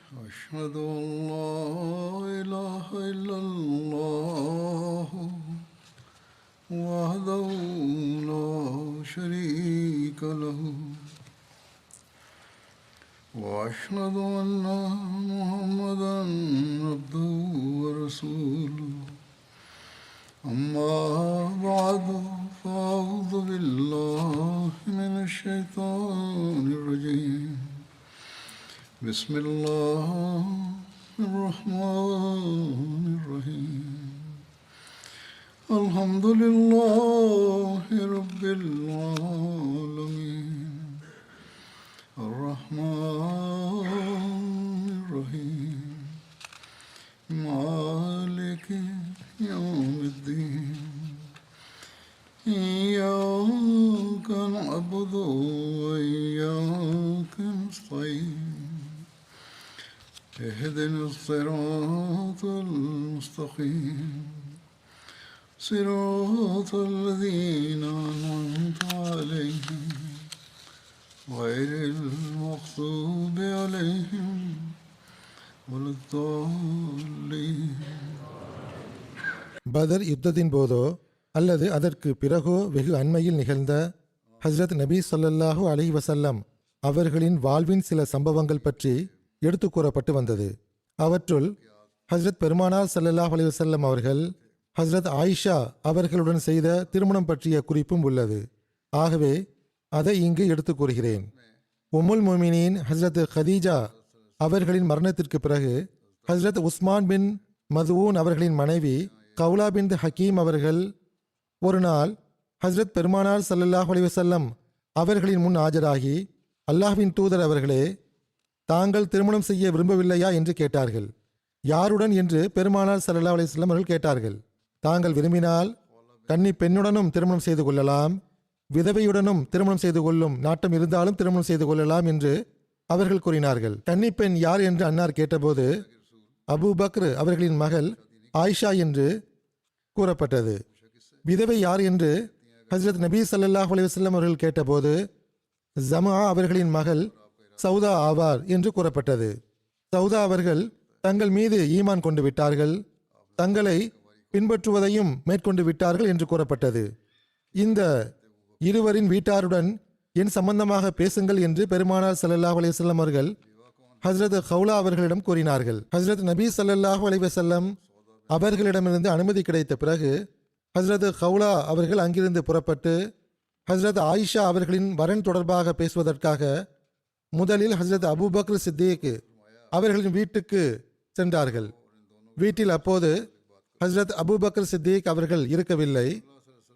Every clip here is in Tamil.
أشهد أن لا إله إلا الله وحده لا شريك له وأشهد أن محمدا عبده ورسوله أما بعد فأعوذ بالله من الشيطان الرجيم بسم الله الرحمن الرحيم الحمد لله رب العالمين الرحمن الرحيم مالك يوم الدين إياك نعبد وإياك نستعين اهدنا الصراط المستقيم صراط الذين أنعمت عليهم غير المغضوب عليهم ولا الضالين. பதர் யுத்தத்தின் போதோ அல்லது அதற்கு பிறகோ வெகு அண்மையில் நிகழ்ந்த ஹஸ்ரத் நபி ஸல்லல்லாஹு அலைஹி வஸல்லம் அவர்களின் வாழ்வின் சில சம்பவங்கள் பற்றி எடுத்து கூறப்பட்டு வந்தது. அவற்றுள் ஹஸ்ரத் பெருமானார் ஸல்லல்லாஹு அலைஹி வஸல்லம் அவர்கள் ஹஸ்ரத் ஆயிஷா அவர்களுடன் செய்த திருமணம் பற்றிய குறிப்பும் உள்ளது. ஆகவே அதை இங்கு எடுத்து கூறுகிறேன். உம்முல் முஃமினீன் ஹஸ்ரத் கதீஜா அவர்களின் மரணத்திற்கு பிறகு ஹஸ்ரத் உஸ்மான் பின் மதுவூன் அவர்களின் மனைவி கவுலா பின் ஹக்கீம் அவர்கள் ஒரு நாள் ஹஸ்ரத் பெருமானார் ஸல்லல்லாஹு அலைஹி வஸல்லம் அவர்களின் முன் ஆஜராகி, அல்லாஹ்வின் தூதர் அவர்களே, தாங்கள் திருமணம் செய்ய விரும்பவில்லையா என்று கேட்டார்கள். யாருடன் என்று பெருமானார் ஸல்லல்லாஹு அலைஹி வஸல்லம் அவர்கள் கேட்டார்கள். தாங்கள் விரும்பினால் கன்னி பெண்ணுடனும் திருமணம் செய்து கொள்ளலாம், விதவையுடனும் திருமணம் செய்து கொள்ளும் நாட்டம் இருந்தாலும் திருமணம் செய்து கொள்ளலாம் என்று அவர்கள் கூறினார்கள். கன்னி பெண் யார் என்று அன்னார் கேட்டபோது அபூ பக்ர் அவர்களின் மகள் ஆயிஷா என்று கூறப்பட்டது. விதவை யார் என்று ஹஸ்ரத் நபி ஸல்லல்லாஹு அலைஹி வஸல்லம் அவர்கள் கேட்டபோது ஜமா அவர்களின் மகள் சௌதா ஆவார் என்று கூறப்பட்டது. சௌதா அவர்கள் தங்கள் மீது ஈமான் கொண்டு விட்டார்கள், தங்களை பின்பற்றுவதையும் மேற்கொண்டு விட்டார்கள் என்று கூறப்பட்டது. இந்த இருவரின் வீட்டாருடன் என் சம்பந்தமாக பேசுங்கள் என்று பெருமானார் ஸல்லல்லாஹு அலைஹி வஸல்லம் அவர்கள் ஹஸ்ரத் கௌலா அவர்களிடம் கூறினார்கள். ஹஸ்ரத் நபி ஸல்லல்லாஹு அலைஹி வஸல்லம் அவர்களிடமிருந்து அனுமதி கிடைத்த பிறகு ஹஸ்ரத் கௌலா அவர்கள் அங்கிருந்து புறப்பட்டு ஹஸ்ரத் ஆயிஷா அவர்களின் வரன் தொடர்பாக பேசுவதற்காக முதலில் ஹஸ்ரத் அபூபக்ர் சித்திக் அவர்களின் வீட்டுக்கு சென்றார்கள். வீட்டில் அப்போது ஹஸ்ரத் அபூபக்ர் சித்திக் அவர்கள் இருக்கவில்லை.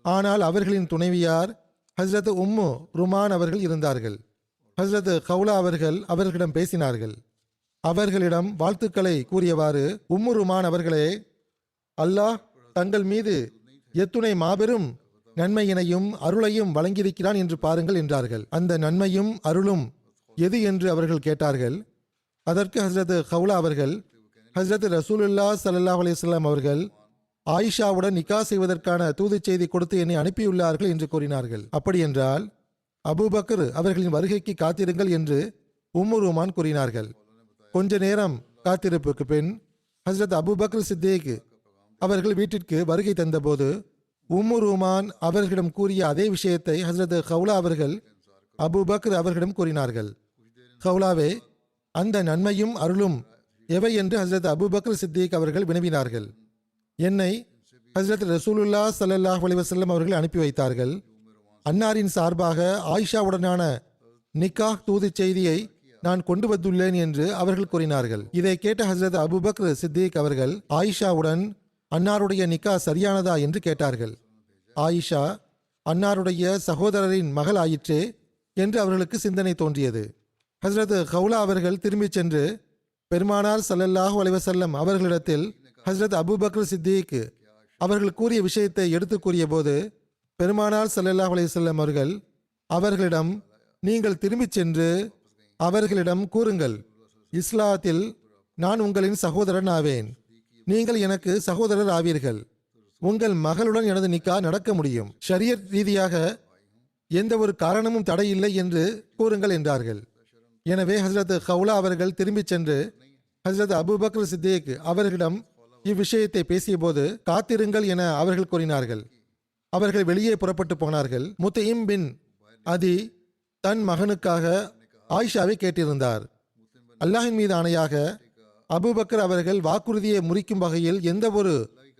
ஆனால் அவர்களின் துணைவியார் ஹஸ்ரத் உம்மு ருமான் அவர்கள் இருந்தார்கள். ஹஸ்ரத் கௌலா அவர்கள் அவர்களிடம் பேசினார்கள். அவர்களிடம் வாழ்த்துக்களை கூறியவாறு, உம்மு ருமான் அவர்களே, அல்லாஹ் தங்கள் மீது எத்துணை மாபெரும் நன்மையினையும் அருளையும் வழங்கியிருக்கிறான் என்று பாருங்கள் என்றார்கள். அந்த நன்மையும் அருளும் எது என்று அவர்கள் கேட்டார்கள். அதற்கு ஹஸ்ரத் கௌலா அவர்கள், ஹஸ்ரத் ரசூலுல்லாஹ் ஸல்லல்லாஹு அலைஹி வஸல்லம் அவர்கள் ஆயிஷாவுடன் நிக்கா செய்வதற்கான தூது செய்தி கொடுத்து என்னை அனுப்பியுள்ளார்கள் என்று கூறினார்கள். அப்படியென்றால் அபூபக்கர் அவர்களின் வருகைக்கு காத்திருங்கள் என்று உம்மு ருமான் கூறினார்கள். கொஞ்ச நேரம் காத்திருப்புக்கு பின் ஹஸ்ரத் அபூபக்ர் சித்திக் அவர்கள் வீட்டிற்கு வருகை தந்தபோது உம்மு ருமான் அவர்களிடம் கூறிய அதே விஷயத்தை ஹஸ்ரத் கௌலா அவர்கள் அபூபக்ர் அவர்களிடம் கூறினார்கள். கௌலாவே, அந்த நன்மையும் அருளும் எவை என்று ஹஸ்ரத் அபூபக்ர் சித்திக் அவர்கள் வினவினார்கள். என்னை ஹஸ்ரத் ரசூலுல்லாஹ் ஸல்லல்லாஹு அலைஹி வஸல்லம் அவர்கள் அனுப்பி வைத்தார்கள். அன்னாரின் சார்பாக ஆயிஷாவுடனான நிக்காஹ் தூது செய்தியை நான் கொண்டு வந்துள்ளேன் என்று அவர்கள் கூறினார்கள். இதை கேட்ட ஹஸ்ரத் அபூபக்ர் சித்திக் அவர்கள் ஆயிஷாவுடன் அன்னாருடைய நிக்கா சரியானதா என்று கேட்டார்கள். ஆயிஷா அன்னாருடைய சகோதரரின் மகள் ஆயிற்றே என்று அவர்களுக்கு சிந்தனை தோன்றியது. ஹஸ்ரத் கௌலா அவர்கள் திரும்பி சென்று பெருமானார் ஸல்லல்லாஹு அலைஹி வஸல்லம் அவர்களிடத்தில் ஹஸ்ரத் அபூபக்ர் சித்திக் அவர்கள் கூறிய விஷயத்தை எடுத்து கூறிய போது பெருமானார் ஸல்லல்லாஹு அலைஹி வஸல்லம் அவர்கள் அவர்களிடம், நீங்கள் திரும்பி சென்று அவர்களிடம் கூறுங்கள், இஸ்லாத்தில் நான் உங்களின் சகோதரன் ஆவேன், நீங்கள் எனக்கு சகோதரர் ஆவீர்கள், உங்கள் மகளுடன் எனது நிக்கா நடக்க முடியும், ஷரியத் ரீதியாக எந்த ஒரு காரணமும் தடையில்லை என்று கூறுங்கள் என்றார்கள். எனவே ஹஸ்ரத் கௌலா அவர்கள் திரும்பி சென்று ஹஜ்ரத் அபூபக்கர் சித்திக் அவர்களிடம் இவ்விஷயத்தை பேசியபோது காத்திருங்கள் என அவர்கள் கூறினார்கள். அவர்கள் வெளியே புறப்பட்டு போனார்கள். முத்தைம் பின் அதி தன் மகனுக்காக ஆயிஷாவை கேட்டிருந்தார். அல்லாஹின் மீது ஆணையாக அபூபக்கர் அவர்கள் வாக்குறுதியை முறிக்கும் வகையில் எந்த ஒரு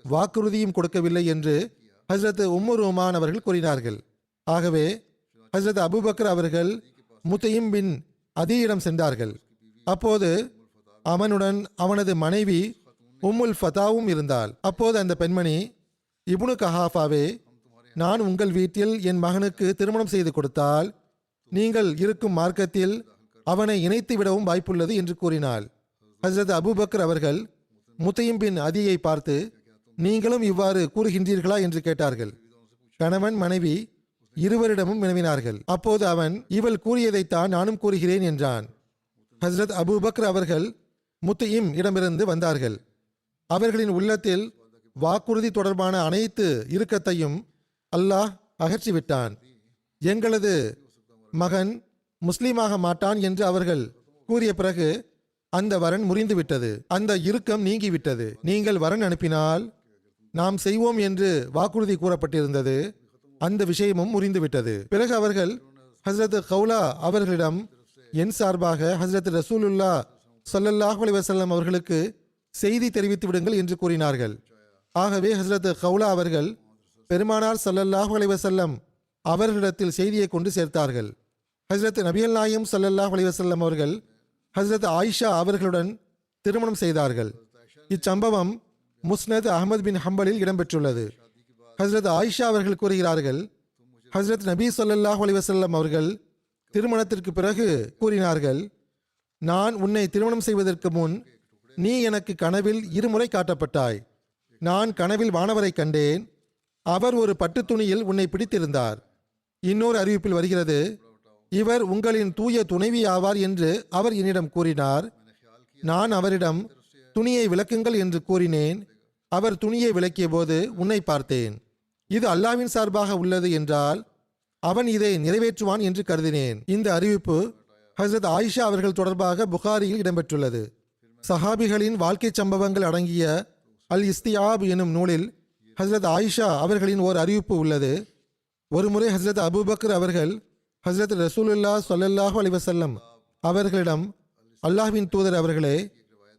வாக்குறுதியும் கொடுக்கவில்லை என்று ஹஜ்ரத் உம்மர் உமான் அவர்கள் கூறினார்கள். ஆகவே ஹஜ்ரத் அபூபக்கர் அவர்கள் முத்தைம் பின் அதியிடம் சென்றார்கள். அப்போது அவனுடன் அவனது மனைவி உம்முல் ஃபதாவும் இருந்தாள். அப்போது அந்த பெண்மணி, இப்னு கஹாஃபாவே, நான் உங்கள் வீட்டில் என் மகனுக்கு திருமணம் செய்து கொடுத்தால் நீங்கள் இருக்கும் மார்க்கத்தில் அவனை இணைத்து விடவும் வாய்ப்புள்ளது என்று கூறினாள். ஹஜ்ரத் அபூபக்கர் அவர்கள் முத்தைம் பின் அதியை பார்த்து, நீங்களும் இவ்வாறு கூறுகின்றீர்களா என்று கேட்டார்கள். கணவன் மனைவி இருவரிடமும் வினவினார்கள். அப்போது அவன், இவள் கூறியதைத்தான் நானும் கூறுகிறேன் என்றான். ஹஜ்ரத் அபூபக்கர் அவர்கள் முத்தைம் இடமிருந்து வந்தார்கள். அவர்களின் உள்ளத்தில் வாக்குறுதி தொடர்பான அனைத்து இறுக்கத்தையும் அல்லாஹ் அகற்றிவிட்டான். எங்களது மகன் முஸ்லீமாக மாட்டான் என்று அவர்கள் கூறிய பிறகு அந்த வரன் முறிந்துவிட்டது. அந்த இறுக்கம் நீங்கிவிட்டது. நீங்கள் வரன் அனுப்பினால் நாம் செய்வோம் என்று வாக்குறுதி கூறப்பட்டிருந்தது. அந்த விஷயமும் முறிந்துவிட்டது. பிறகு அவர்கள் ஹஜ்ரத் கௌலா அவர்களிடம் என் சார்பாக ஹஜ்ரத் ரசூலுல்லா ஸல்லல்லாஹு அலைஹி வஸல்லம் அவர்களுக்கு செய்தி தெரிவித்து விடுங்கள் என்று கூறினார்கள். ஆகவே ஹஜ்ரத் கௌலா அவர்கள் பெருமானார் ஸல்லல்லாஹு அலைஹி வஸல்லம் அவர்களிடத்தில் செய்தியை கொண்டு சேர்த்தார்கள். ஹஜ்ரத் நபிகள் நாயகம் ஸல்லல்லாஹு அலைஹி வஸல்லம் அவர்கள் ஹஜ்ரத் ஆயிஷா அவர்களுடன் திருமணம் செய்தார்கள். இச்சம்பவம் முஸ்னத் அஹ்மத் பின் ஹம்பலில் இடம்பெற்றுள்ளது. ஹஜ்ரத் ஆயிஷா அவர்கள் கூறுகிறார்கள், ஹஜ்ரத் நபி ஸல்லல்லாஹு அலைஹி வஸல்லம் அவர்கள் திருமணத்திற்கு பிறகு கூறினார்கள், நான் உன்னை திருமணம் செய்வதற்கு முன் நீ எனக்கு கனவில் இருமுறை காட்டப்பட்டாய். நான் கனவில் வானவரை கண்டேன். அவர் ஒரு பட்டு துணியில் உன்னை பிடித்திருந்தார். இன்னொரு அறிவிப்பில் வருகிறது, இவர் உங்களின் தூய துணைவி ஆவார் என்று அவர் என்னிடம் கூறினார். நான் அவரிடம் துணியை விளக்குங்கள் என்று கூறினேன். அவர் துணியை விளக்கிய போது உன்னை பார்த்தேன். இது அல்லாஹ்வின் சார்பாக உள்ளது என்றால் அவன் இதை நிறைவேற்றுவான் என்று கருதினேன். இந்த அறிவிப்பு ஹஜ்ரத் ஆயிஷா அவர்கள் தொடர்பாக புகாரியில் இடம்பெற்றுள்ளது. சஹாபிகளின் வாழ்க்கை சம்பவங்கள் அடங்கிய அல் இஸ்தியாப் எனும் நூலில் ஹஜ்ரத் ஆயிஷா அவர்களின் ஓர் அறிவிப்பு உள்ளது. ஒருமுறை ஹஜ்ரத் அபூபக்கர் அவர்கள் ஹஜ்ரத் ரசூலுல்லா ஸல்லல்லாஹு அலைஹி வஸல்லம் அவர்களிடம், அல்லாஹ்வின் தூதர் அவர்களே,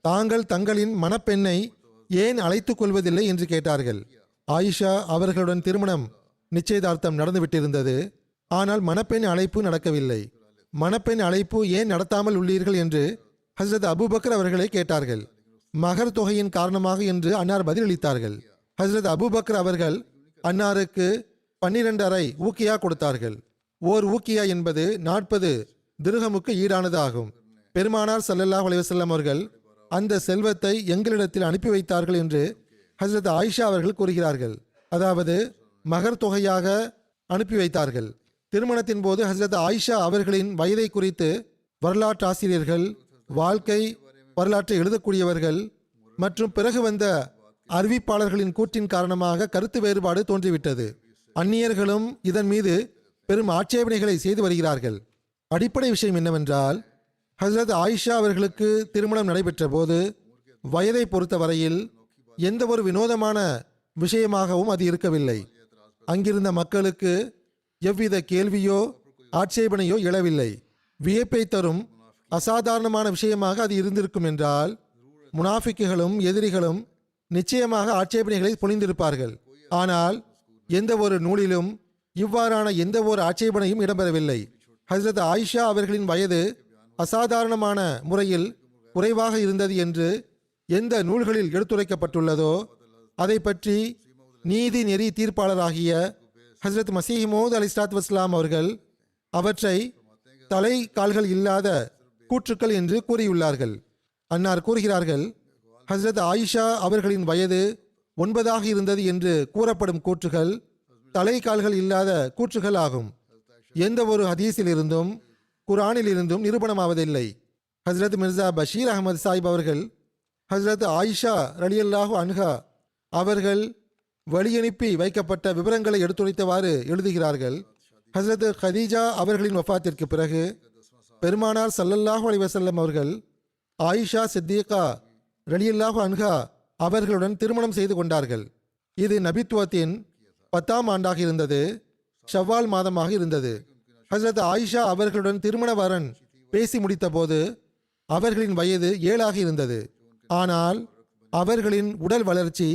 தாங்கள் தங்களின் மணப்பெண்ணை ஏன் அழைத்துக் கொள்வதில்லை என்று கேட்டார்கள். ஆயிஷா அவர்களுடன் திருமணம் நிச்சயதார்த்தம் நடந்துவிட்டிருந்தது. ஆனால் மணப்பெண் அழைப்பு நடக்கவில்லை. மணப்பெண் அழைப்பு ஏன் நடத்தாமல் உள்ளீர்கள் என்று ஹஜ்ரத் அபூபக்கர் அவர்களை கேட்டார்கள். மகர் தொகையின் காரணமாக என்று அன்னார் பதிலளித்தார்கள். ஹஜ்ரத் அபூபக்கர் அவர்கள் அன்னாருக்கு 12.5 ஊக்கியா கொடுத்தார்கள். ஓர் ஊக்கியா என்பது 40 திர்ஹமுக்கு ஈடானது ஆகும். பெருமானார் ஸல்லல்லாஹு அலைஹி வஸல்லம் அவர்கள் அந்த செல்வத்தை எங்களிடத்தில் அனுப்பி வைத்தார்கள் என்று ஹஜ்ரத் ஆயிஷா அவர்கள் கூறுகிறார்கள். அதாவது மகர் தொகையாக அனுப்பி வைத்தார்கள். திருமணத்தின் போது ஹஜ்ரத் ஆயிஷா அவர்களின் வயதை குறித்து வரலாற்று ஆசிரியர்கள், வாழ்க்கை வரலாற்றை எழுதக்கூடியவர்கள் மற்றும் பிறகு வந்த அறிவிப்பாளர்களின் கூற்றின் காரணமாக கருத்து வேறுபாடு தோன்றிவிட்டது. அந்நியர்களும் இதன் மீது பெரும் ஆட்சேபனைகளை செய்து வருகிறார்கள். அடிப்படை விஷயம் என்னவென்றால், ஹஜ்ரத் ஆயிஷா அவர்களுக்கு திருமணம் நடைபெற்ற போது வயதை பொறுத்த வரையில் எந்த ஒரு வினோதமான விஷயமாகவும் அது இருக்கவில்லை. அங்கிருந்த மக்களுக்கு எவ்வித கேள்வியோ ஆட்சேபனையோ எழவில்லை. வியப்பை தரும் அசாதாரணமான விஷயமாக அது இருந்திருக்கும் என்றால் முனாஃபிக்குகளும் எதிரிகளும் நிச்சயமாக ஆட்சேபனைகளை பொழிந்திருப்பார்கள். ஆனால் எந்த ஒரு நூலிலும் இவ்வாறான எந்த ஒரு ஆட்சேபனையும் இடம்பெறவில்லை. ஹஜ்ரத் ஆயிஷா அவர்களின் வயது அசாதாரணமான முறையில் குறைவாக இருந்தது என்று எந்த நூல்களில் எடுத்துரைக்கப்பட்டுள்ளதோ அதை பற்றி நீதி நெறி தீர்ப்பாளராகிய ஹஜ்ரத் மசீஹ் மௌஊத் அலைஹிஸ்ஸலாத்து வஸ்ஸலாம் அவர்கள் அவற்றை தலை கால்கள் இல்லாத கூற்றுக்கள் என்று கூறியுள்ளார்கள். அன்னார் கூறுகிறார்கள், ஹஜ்ரத் ஆயிஷா அவர்களின் வயது 9 இருந்தது என்று கூறப்படும் கூற்றுகள் தலை கால்கள் இல்லாத கூற்றுகள் ஆகும். எந்த ஒரு ஹதீஸில் இருந்தும் குர்ஆனில் இருந்தும் நிரூபணமாவதில்லை. ஹஜ்ரத் மிர்சா பஷீர் அகமது சாஹிப் அவர்கள் ஹஜ்ரத் ஆயிஷா ரலியல்லாஹு அன்ஹா அவர்கள் வழியனுப்பி வைக்கப்பட்ட விவரங்களை எடுத்துரைத்தவாறு எழுதுகிறார்கள். ஹஜ்ரத் கதீஜா அவர்களின் வஃபாத்திற்கு பிறகு பெருமானார் ஸல்லல்லாஹு அலைஹி வஸல்லம் அவர்கள் ஆயிஷா சித்திகா ரலியல்லாஹு அன்ஹா அவர்களுடன் திருமணம் செய்து கொண்டார்கள். இது நபித்துவத்தின் 10ஆம் ஆண்டாக இருந்தது. ஷவ்வால் மாதமாக இருந்தது. ஹஜ்ரத் ஆயிஷா அவர்களுடன் திருமண வரன் பேசி முடித்த போது அவர்களின் வயது 7 ஆக இருந்தது. ஆனால் அவர்களின் உடல் வளர்ச்சி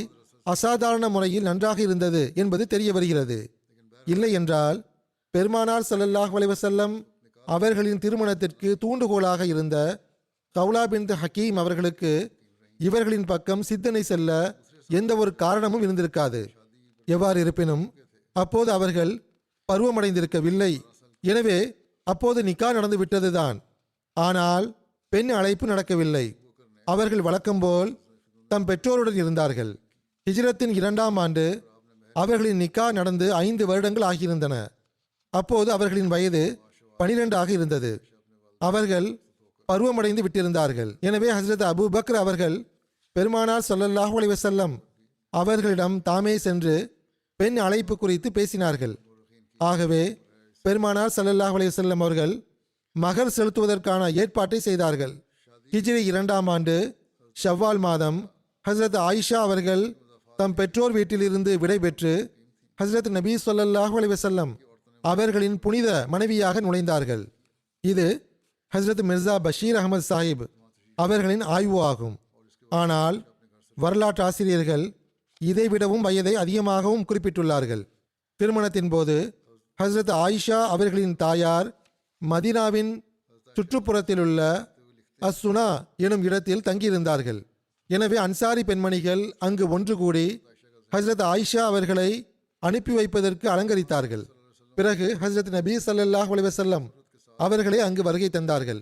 அசாதாரண முறையில் நன்றாக இருந்தது என்பது தெரிய வருகிறது. இல்லை என்றால் பெருமானார் ஸல்லல்லாஹு அலைஹி வஸல்லம் அவர்களின் திருமணத்திற்கு தூண்டுகோலாக இருந்த கௌலா பின்த் ஹக்கீம் அவர்களுக்கு இவர்களின் பக்கம் சிந்தனை செல்ல எந்த ஒரு காரணமும் இருந்திருக்காது. எவ்வாறு இருப்பினும் அப்போது அவர்கள் பருவமடைந்திருக்கவில்லை. எனவே அப்போது நிக்கா நடந்து விட்டதுதான். ஆனால் பெண் அழைப்பு நடக்கவில்லை. அவர்கள் வழக்கம்போல் தம் பெற்றோருடன் இருந்தார்கள். ஹிஜ்ரத்தின் 2ஆம் ஆண்டு அவர்களின் நிக்கா நடந்து 5 வருடங்கள் ஆகியிருந்தன. அப்போது அவர்களின் வயது 12 ஆக இருந்தது. அவர்கள் பருவமடைந்து விட்டிருந்தார்கள். எனவே ஹஜ்ரத் அபூ பக்ர் அவர்கள் பெருமானார் ஸல்லல்லாஹு அலைஹி வஸல்லம் அவர்களிடம் தாமே சென்று பெண் அழைப்பு குறித்து பேசினார்கள். ஆகவே பெருமானார் ஸல்லல்லாஹு அலைஹி வஸல்லம் அவர்கள் மகர் செலுத்துவதற்கான ஏற்பாட்டை செய்தார்கள். ஹிஜ்ரி 2ஆம் ஆண்டு ஷவ்வால் மாதம் ஹஜ்ரத் ஆயிஷா அவர்கள் தம் பெற்றோர் வீட்டிலிருந்து விடைபெற்று ஹஜ்ரத் நபி ஸல்லல்லாஹு அலைஹி வஸல்லம் அவர்களின் புனித மனைவியாக நுழைந்தார்கள். இது ஹஜ்ரத் மிர்சா பஷீர் அகமது சாஹிப் அவர்களின் ஆய்வு ஆகும். ஆனால் வரலாற்று ஆசிரியர்கள் இதைவிடவும் வயதை அதிகமாகவும் குறிப்பிட்டுள்ளார்கள். திருமணத்தின் போது ஹஜ்ரத் ஆயிஷா அவர்களின் தாயார் மதீனாவின் சுற்றுப்புறத்திலுள்ள அஸ்ஸுனா எனும் இடத்தில் தங்கியிருந்தார்கள். எனவே அன்சாரி பெண்மணிகள் அங்கு ஒன்று கூடி ஹஜ்ரத் ஆயிஷா அவர்களை அனுப்பி வைப்பதற்கு அலங்கரித்தார்கள். பிறகு ஹஜ்ரத் நபி ஸல்லல்லாஹு அலைஹி வஸல்லம் அவர்களை அங்கு வருகை தந்தார்கள்.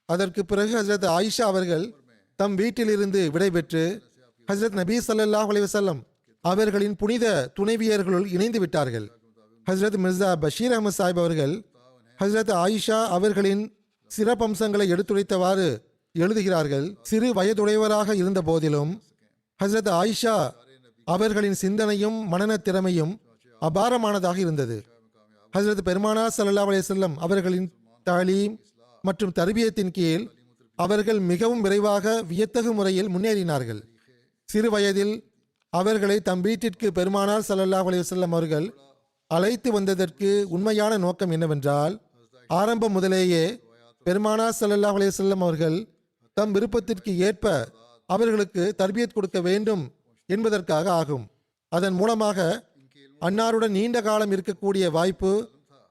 அதற்கு பிறகு ஹஜ்ரத் ஆயிஷா அவர்கள் தம் வீட்டிலிருந்து விடைபெற்று ஹஜ்ரத் நபி ஸல்லல்லாஹு அலைஹி வஸல்லம் அவர்களின் புனித துணைவியர்களுள் இணைந்து விட்டார்கள். ஹஜ்ரத் மிர்சா பஷீர் அஹமது சாஹிப் அவர்கள் ஹஜ்ரத் ஆயிஷா அவர்களின் சிறப்பம்சங்களை எடுத்துரைத்தவாறு எழுதுகிறார்கள். சிறு வயதுடையவராக இருந்த போதிலும் ஹஜ்ரத் ஆயிஷா அவர்களின் சிந்தனையும் மனன திறமையும் அபாரமானதாக இருந்தது. ஹஜ்ரத் பெருமானார் ஸல்லல்லாஹு அலைஹி வஸல்லம் அவர்களின் தாலீம் மற்றும் தர்பியத்தின் கீழ் அவர்கள் மிகவும் விரைவாக வியத்தகு முறையில் முன்னேறினார்கள். சிறு வயதில் அவர்களை தம் வீட்டிற்கு பெருமானார் ஸல்லல்லாஹு அலைஹி வஸல்லம் அவர்கள் அழைத்து வந்ததற்கு உண்மையான நோக்கம் என்னவென்றால், ஆரம்பம் முதலேயே பெருமானார் ஸல்லல்லாஹு அலைஹி வஸல்லம் அவர்கள் தம் விருப்பத்திற்கு ஏற்ப அவர்களுக்கு தர்பியத் கொடுக்க வேண்டும் என்பதற்காக ஆகும். அதன் மூலமாக அன்னாருடன் நீண்ட காலம் இருக்கக்கூடிய வாய்ப்பு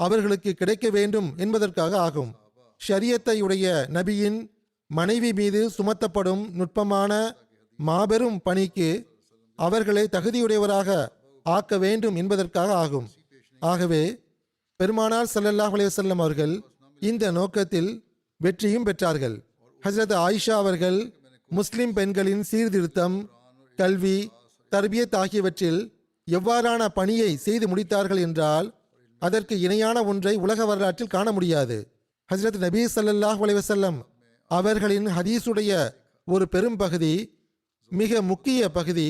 அவர்களுக்கு கிடைக்க வேண்டும் என்பதற்காக ஆகும். ஷரியத்தை உடைய நபியின் மனைவி மீது சுமத்தப்படும் நுட்பமான மாபெரும் பணிக்கு அவர்களை தகுதியுடையவராக ஆக்க வேண்டும் என்பதற்காக ஆகும். ஆகவே பெருமானார் ஸல்லல்லாஹு அலைஹி வஸல்லம் அவர்கள் இந்த நோக்கத்தில் வெற்றியும் பெற்றார்கள். ஹஜ்ரத் ஆயிஷா அவர்கள் முஸ்லிம் பெண்களின் சீர்திருத்தம், கல்வி, தர்பியத் ஆகியவற்றில் எவ்வாறான பணியை செய்து முடித்தார்கள் என்றால் அதற்கு இணையான ஒன்றை உலக வரலாற்றில் காண முடியாது. ஹஜ்ரத் நபி ஸல்லல்லாஹு அலைஹி வஸல்லம் அவர்களின் ஹதீஸுடைய ஒரு பெரும் பகுதி, மிக முக்கிய பகுதி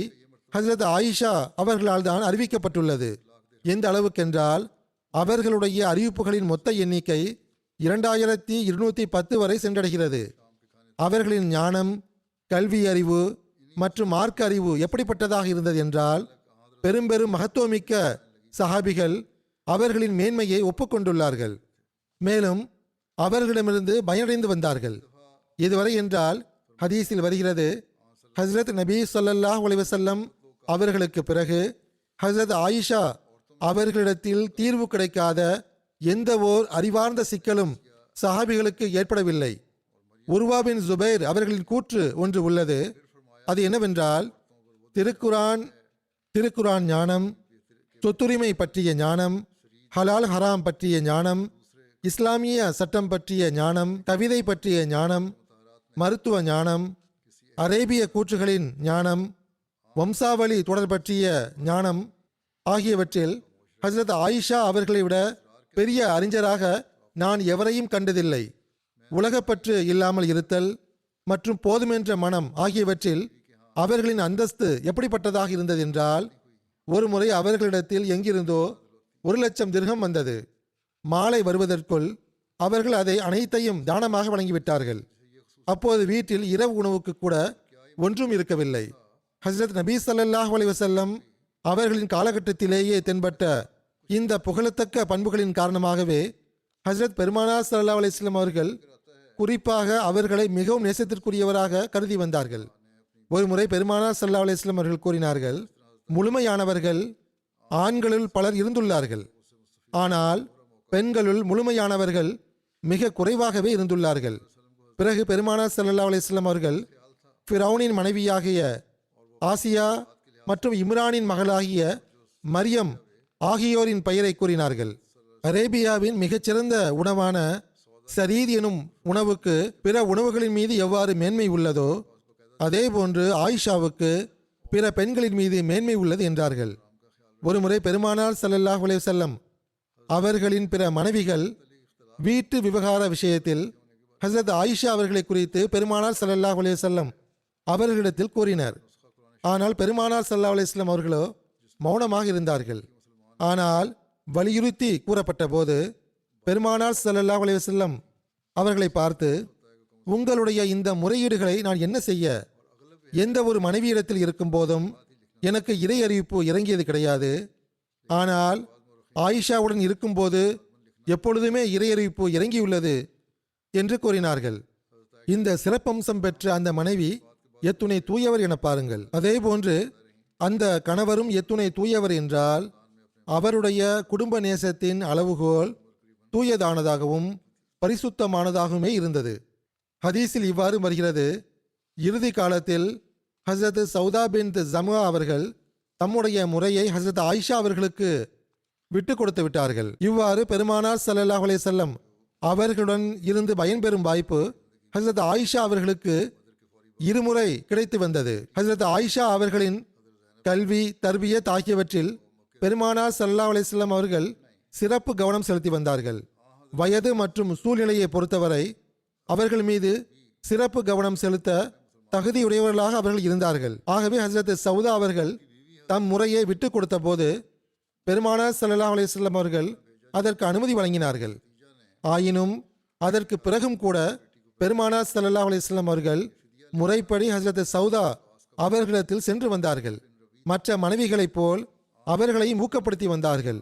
ஹஜ்ரத் ஆயிஷா அவர்களால் தான் அறிவிக்கப்பட்டுள்ளது. எந்த அளவுக்கென்றால் அவர்களுடைய அறிவிப்புகளின் மொத்த எண்ணிக்கை 2210 வரை சென்றடைகிறது. அவர்களின் ஞானம், கல்வி அறிவு மற்றும் மார்க்க அறிவு எப்படிப்பட்டதாக இருந்தது என்றால் பெரும் மகத்துவமிக்க சஹாபிகள் அவர்களின் மேன்மையை ஒப்புக்கொண்டுள்ளார்கள். மேலும் அவர்களிடமிருந்து பயனடைந்து வந்தார்கள். இதுவரை என்றால் ஹதீஸில் வருகிறது, ஹஜ்ரத் நபி ஸல்லல்லாஹு அலைஹி வஸல்லம் அவர்களுக்கு பிறகு ஹஜ்ரத் ஆயிஷா அவர்களிடத்தில் தீர்வு கிடைக்காத எந்த ஓர் அறிவார்ந்த சிக்கலும் சஹாபிகளுக்கு ஏற்படவில்லை. உர்வா பின் ஜுபைர் அவர்களின் கூற்று ஒன்று உள்ளது. அது என்னவென்றால், திருக்குரான் ஞானம், சொத்துரிமை பற்றிய ஞானம், ஹலால் ஹராம் பற்றிய ஞானம், இஸ்லாமிய சட்டம் பற்றிய ஞானம், கவிதை பற்றிய ஞானம், மருத்துவ ஞானம், அரேபிய கூற்றுகளின் ஞானம், வம்சாவளி தொடர் பற்றிய ஞானம் ஆகியவற்றில் ஹஜ்ரத் ஆயிஷா அவர்களை விட பெரிய அறிஞராக நான் எவரையும் கண்டதில்லை. உலகப்பற்று இல்லாமல் இருத்தல் மற்றும் போதுமென்ற மனம் ஆகியவற்றில் அவர்களின் அந்தஸ்து எப்படிப்பட்டதாக இருந்தது என்றால், ஒரு முறை அவர்களிடத்தில் எங்கிருந்தோ 1,00,000 திர்ஹம் வந்தது. மாலை வருவதற்குள் அவர்கள் அதை அனைத்தையும் தானமாக வழங்கிவிட்டார்கள். அப்போது வீட்டில் இரவு உணவுக்கு கூட ஒன்றும் இருக்கவில்லை. ஹஸ்ரத் நபி ஸல்லல்லாஹு அலைஹி வஸல்லம் அவர்களின் காலகட்டத்திலேயே தென்பட்ட இந்த புகழத்தக்க பண்புகளின் காரணமாகவே ஹஸ்ரத் பெருமானார் ஸல்லல்லாஹு அலைஹி வஸல்லம் அவர்கள் குறிப்பாக அவர்களை மிகவும் நேசத்திற்குரியவராக கருதி வந்தார்கள். ஒருமுறை பெருமானார் ஸல்லல்லாஹு அலைஹி வஸல்லம் அவர்கள் கூறினார்கள், முழுமையானவர்கள் ஆண்களுள் பலர் இருந்துள்ளார்கள், ஆனால் பெண்களுள் முழுமையானவர்கள் மிக குறைவாகவே இருந்துள்ளார்கள். பிறகு பெருமானார் ஸல்லல்லாஹு அலைஹி வஸல்லம் அவர்கள் ஃபிரௌனின் மனைவியாகிய ஆசியா மற்றும் இம்ரானின் மகளாகிய மரியம் ஆகியோரின் பெயரை கூறினார்கள். அரேபியாவின் மிகச்சிறந்த உணவான சரீத் எனும் உணவுக்கு பிற உணவுகளின் மீது எவ்வாறு மேன்மை உள்ளதோ அதேபோன்று ஆயிஷாவுக்கு பிற பெண்களின் மீது மேன்மை உள்ளது என்றார்கள். ஒருமுறை பெருமானார் ஸல்லல்லாஹு அலைஹி வஸல்லம் அவர்களின் பிற மனைவிகள் வீட்டு விவகார விஷயத்தில் ஹஸரத் ஆயிஷா அவர்களை குறித்து பெருமானார் ஸல்லல்லாஹு அலைஹி வஸல்லம் அவர்களிடத்தில் கூறினர். ஆனால் பெருமானார் ஸல்லல்லாஹு அலைஹி வஸல்லம் அவர்களோ மௌனமாக இருந்தார்கள். ஆனால் வலியுறுத்தி கூறப்பட்ட போது பெருமானார் ஸல்லல்லாஹு அலைஹி வஸல்லம் அவர்களை பார்த்து, உங்களுடைய இந்த முறையீடுகளை நான் என்ன செய்ய? எந்த ஒரு மனைவியிடத்தில் இருக்கும் போதும் எனக்கு இறை அறிவிப்பு இறங்கியது கிடையாது. ஆனால் ஆயிஷாவுடன் இருக்கும்போது எப்பொழுதுமே இறை அறிவிப்பு இறங்கியுள்ளது என்று கூறினார்கள். இந்த சிறப்பம்சம் பெற்ற அந்த மனைவி எத்துணை தூயவர் என பாருங்கள். அதே போன்று அந்த கணவரும் எத்துணை தூயவர் என்றால் அவருடைய குடும்ப நேசத்தின் அளவுகோல் தூயதானதாகவும் பரிசுத்தமானதாகவுமே இருந்தது. ஹதீஸில் இவ்வாறு வருகிறது, இறுதி காலத்தில் ஹஸ்ரத் சௌதா பின்த் ஜம்ஆ அவர்கள் தம்முடைய முறையை ஹஸ்ரத் ஆயிஷா அவர்களுக்கு விட்டு கொடுத்து விட்டார்கள். இவ்வாறு பெருமானார் ஸல்லல்லாஹு அலைஹி வஸல்லம் அவர்களுடன் இருந்து பயன்பெறும் வாய்ப்பு ஹஸ்ரத் ஆயிஷா அவர்களுக்கு இருமுறை கிடைத்து வந்தது. ஹஸ்ரத் ஆயிஷா அவர்களின் கல்வி, தர்பியத் ஆகியவற்றில் பெருமானார் ஸல்லல்லாஹு அலைஹி வஸல்லம் அவர்கள் சிறப்பு கவனம் செலுத்தி வந்தார்கள். வயது மற்றும் சூழ்நிலையை பொறுத்தவரை அவர்கள் மீது சிறப்பு கவனம் செலுத்த தகுதியுடையவர்களாக அவர்கள் இருந்தார்கள். ஆகவே ஹஸ்ரத் சௌதா அவர்கள் தம் முறையை விட்டு கொடுத்த போது பெருமானார் ஸல்லல்லாஹு அலைஹி வஸல்லம் அவர்கள் அதற்கு அனுமதி வழங்கினார்கள். ஆயினும் அதற்கு பிறகும் கூட பெருமானார் ஸல்லல்லாஹு அலைஹி வஸல்லம் அவர்கள் முறைப்படி ஹஸ்ரத் சௌதா அவர்களிடத்தில் சென்று வந்தார்கள். மற்ற மனைவிகளைப் போல் அவர்களையும் ஊக்கப்படுத்தி வந்தார்கள்.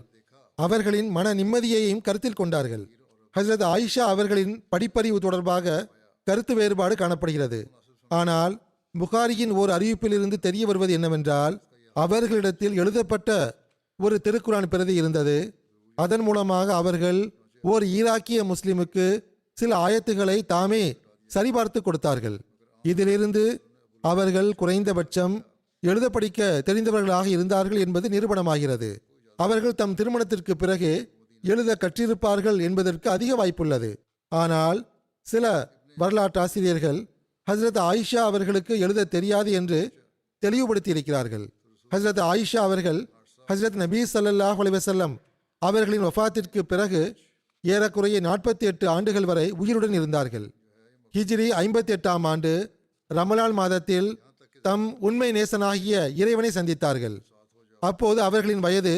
அவர்களின் மன நிம்மதியையும் கருத்தில் கொண்டார்கள். ஹஸ்ரத் ஆயிஷா அவர்களின் படிப்பறிவு தொடர்பாக கருத்து வேறுபாடு காணப்படுகிறது. ஆனால் புகாரியின் ஓர் அறிவிப்பிலிருந்து தெரிய வருவது என்னவென்றால், அவர்களிடத்தில் எழுதப்பட்ட ஒரு திருக்குரான் பிரதி இருந்தது. அதன் மூலமாக அவர்கள் ஓர் ஈராக்கிய முஸ்லிமுக்கு சில ஆயத்துக்களை தாமே சரிபார்த்து கொடுத்தார்கள். இதிலிருந்து அவர்கள் குறைந்தபட்சம் எழுத படிக்க தெரிந்தவர்களாக இருந்தார்கள் என்பது நிரூபணமாகிறது. அவர்கள் தம் திருமணத்திற்கு பிறகு எழுத கற்றிருப்பார்கள் என்பதற்கு அதிக வாய்ப்புள்ளது. ஆனால் சில வரலாற்றாசிரியர்கள் ஹஸ்ரத் ஆயிஷா அவர்களுக்கு எழுத தெரியாது என்று தெளிவுபடுத்தி இருக்கிறார்கள். ஹஸ்ரத் ஆயிஷா அவர்கள் ஹஸ்ரத் நபி ஸல்லல்லாஹு அலைஹி வஸல்லம் அவர்களின் வஃபாத்திற்கு பிறகு ஏறக்குறைய 48 ஆண்டுகள் வரை உயிருடன் இருந்தார்கள். ஹிஜ்ரி 58ஆம் ஆண்டு ரமலான் மாதத்தில் தம் உண்மை நேசனாகிய இறைவனை சந்தித்தார்கள். அப்போது அவர்களின் வயது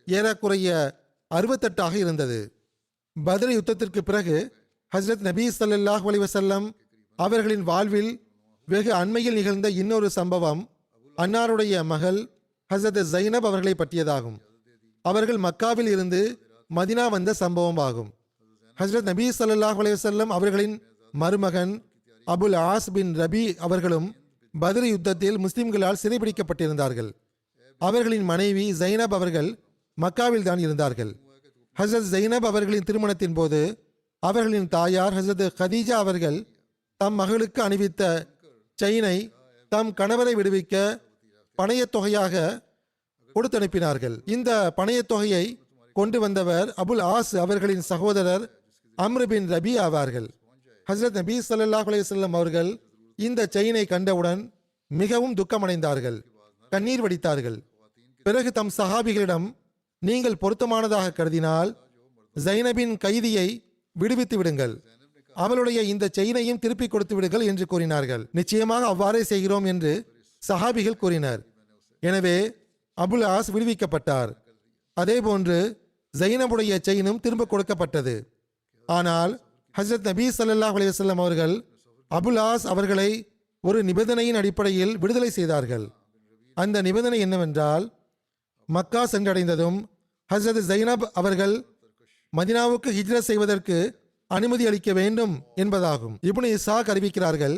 ஏறக்குறைய 68 இருந்தது. பத்ர் யுத்தத்திற்கு பிறகு ஹஸ்ரத் நபி ஸல்லல்லாஹு அலைஹி வஸல்லம் அவர்களின் வாழ்வில் வெகு அண்மையில் நிகழ்ந்த இன்னொரு சம்பவம் அன்னாருடைய மகள் ஹஸ்ரத் ஜைனப் அவர்களை பற்றியதாகும். அவர்கள் மக்காவில் இருந்து மதினா வந்த சம்பவம் ஆகும். ஹஸ்ரத் நபி ஸல்லல்லாஹு அலைஹி வஸல்லம் அவர்களின் மருமகன் அபுல் ஆஸ் பின் ரபி அவர்களும் பத்ர் யுத்தத்தில் முஸ்லிம்களால் சிறைபிடிக்கப்பட்டிருந்தார்கள். அவர்களின் மனைவி ஜைனப் அவர்கள் மக்காவில் தான் இருந்தார்கள். ஹஸ்ரத் ஜைனப் அவர்களின் திருமணத்தின் போது அவர்களின் தாயார் ஹஸ்ரத் கதீஜா அவர்கள் தம் மகளுக்கு அணிவித்த செயினை தம் கணவரை விடுவிக்க பணையத் தொகையாக கொடுத்தனுப்பினார்கள். இந்த பணையத் தொகையை கொண்டு வந்தவர் அபுல் ஆஸ் அவர்களின் சகோதரர் அம்ர் பின் ரபி ஆவார்கள். ஹஸ்ரத் நபி ஸல்லல்லாஹு அலைஹி வஸல்லம் அவர்கள் இந்த செயினை கண்டவுடன் மிகவும் துக்கமடைந்தார்கள், கண்ணீர் வடித்தார்கள். பிறகு தம் சஹாபிகளிடம், நீங்கள் பொருத்தமானதாக கருதினால் ஜைனபின் கைதியை விடுவித்து விடுங்கள், அவளுடைய இந்த செயினையும் திருப்பி கொடுத்து விடுங்கள் என்று கூறினார்கள். நிச்சயமாக அவ்வாறே செய்கிறோம் என்று சஹாபிகள் கூறினர். எனவே அபுல் ஆஸ் விடுவிக்கப்பட்டார். அதேபோன்று ஜைனபுடைய செயினும் திரும்ப கொடுக்கப்பட்டது. ஆனால் ஹஸ்ரத் நபி ஸல்லல்லாஹு அலைஹி வஸல்லம் அவர்கள் அபுல் ஆஸ் அவர்களை ஒரு நிபந்தனையின் அடிப்படையில் விடுதலை செய்தார்கள். அந்த நிபந்தனை என்னவென்றால், மக்கா சென்றடைந்ததும் ஹஸ்ரத் ஜைனப் அவர்கள் மதினாவுக்கு ஹிஜ்ரத் செய்வதற்கு அனுமதி அளிக்க வேண்டும் என்பதாகும். இப்னு இஸ்ஹாக் அறிவிக்கிறார்கள்,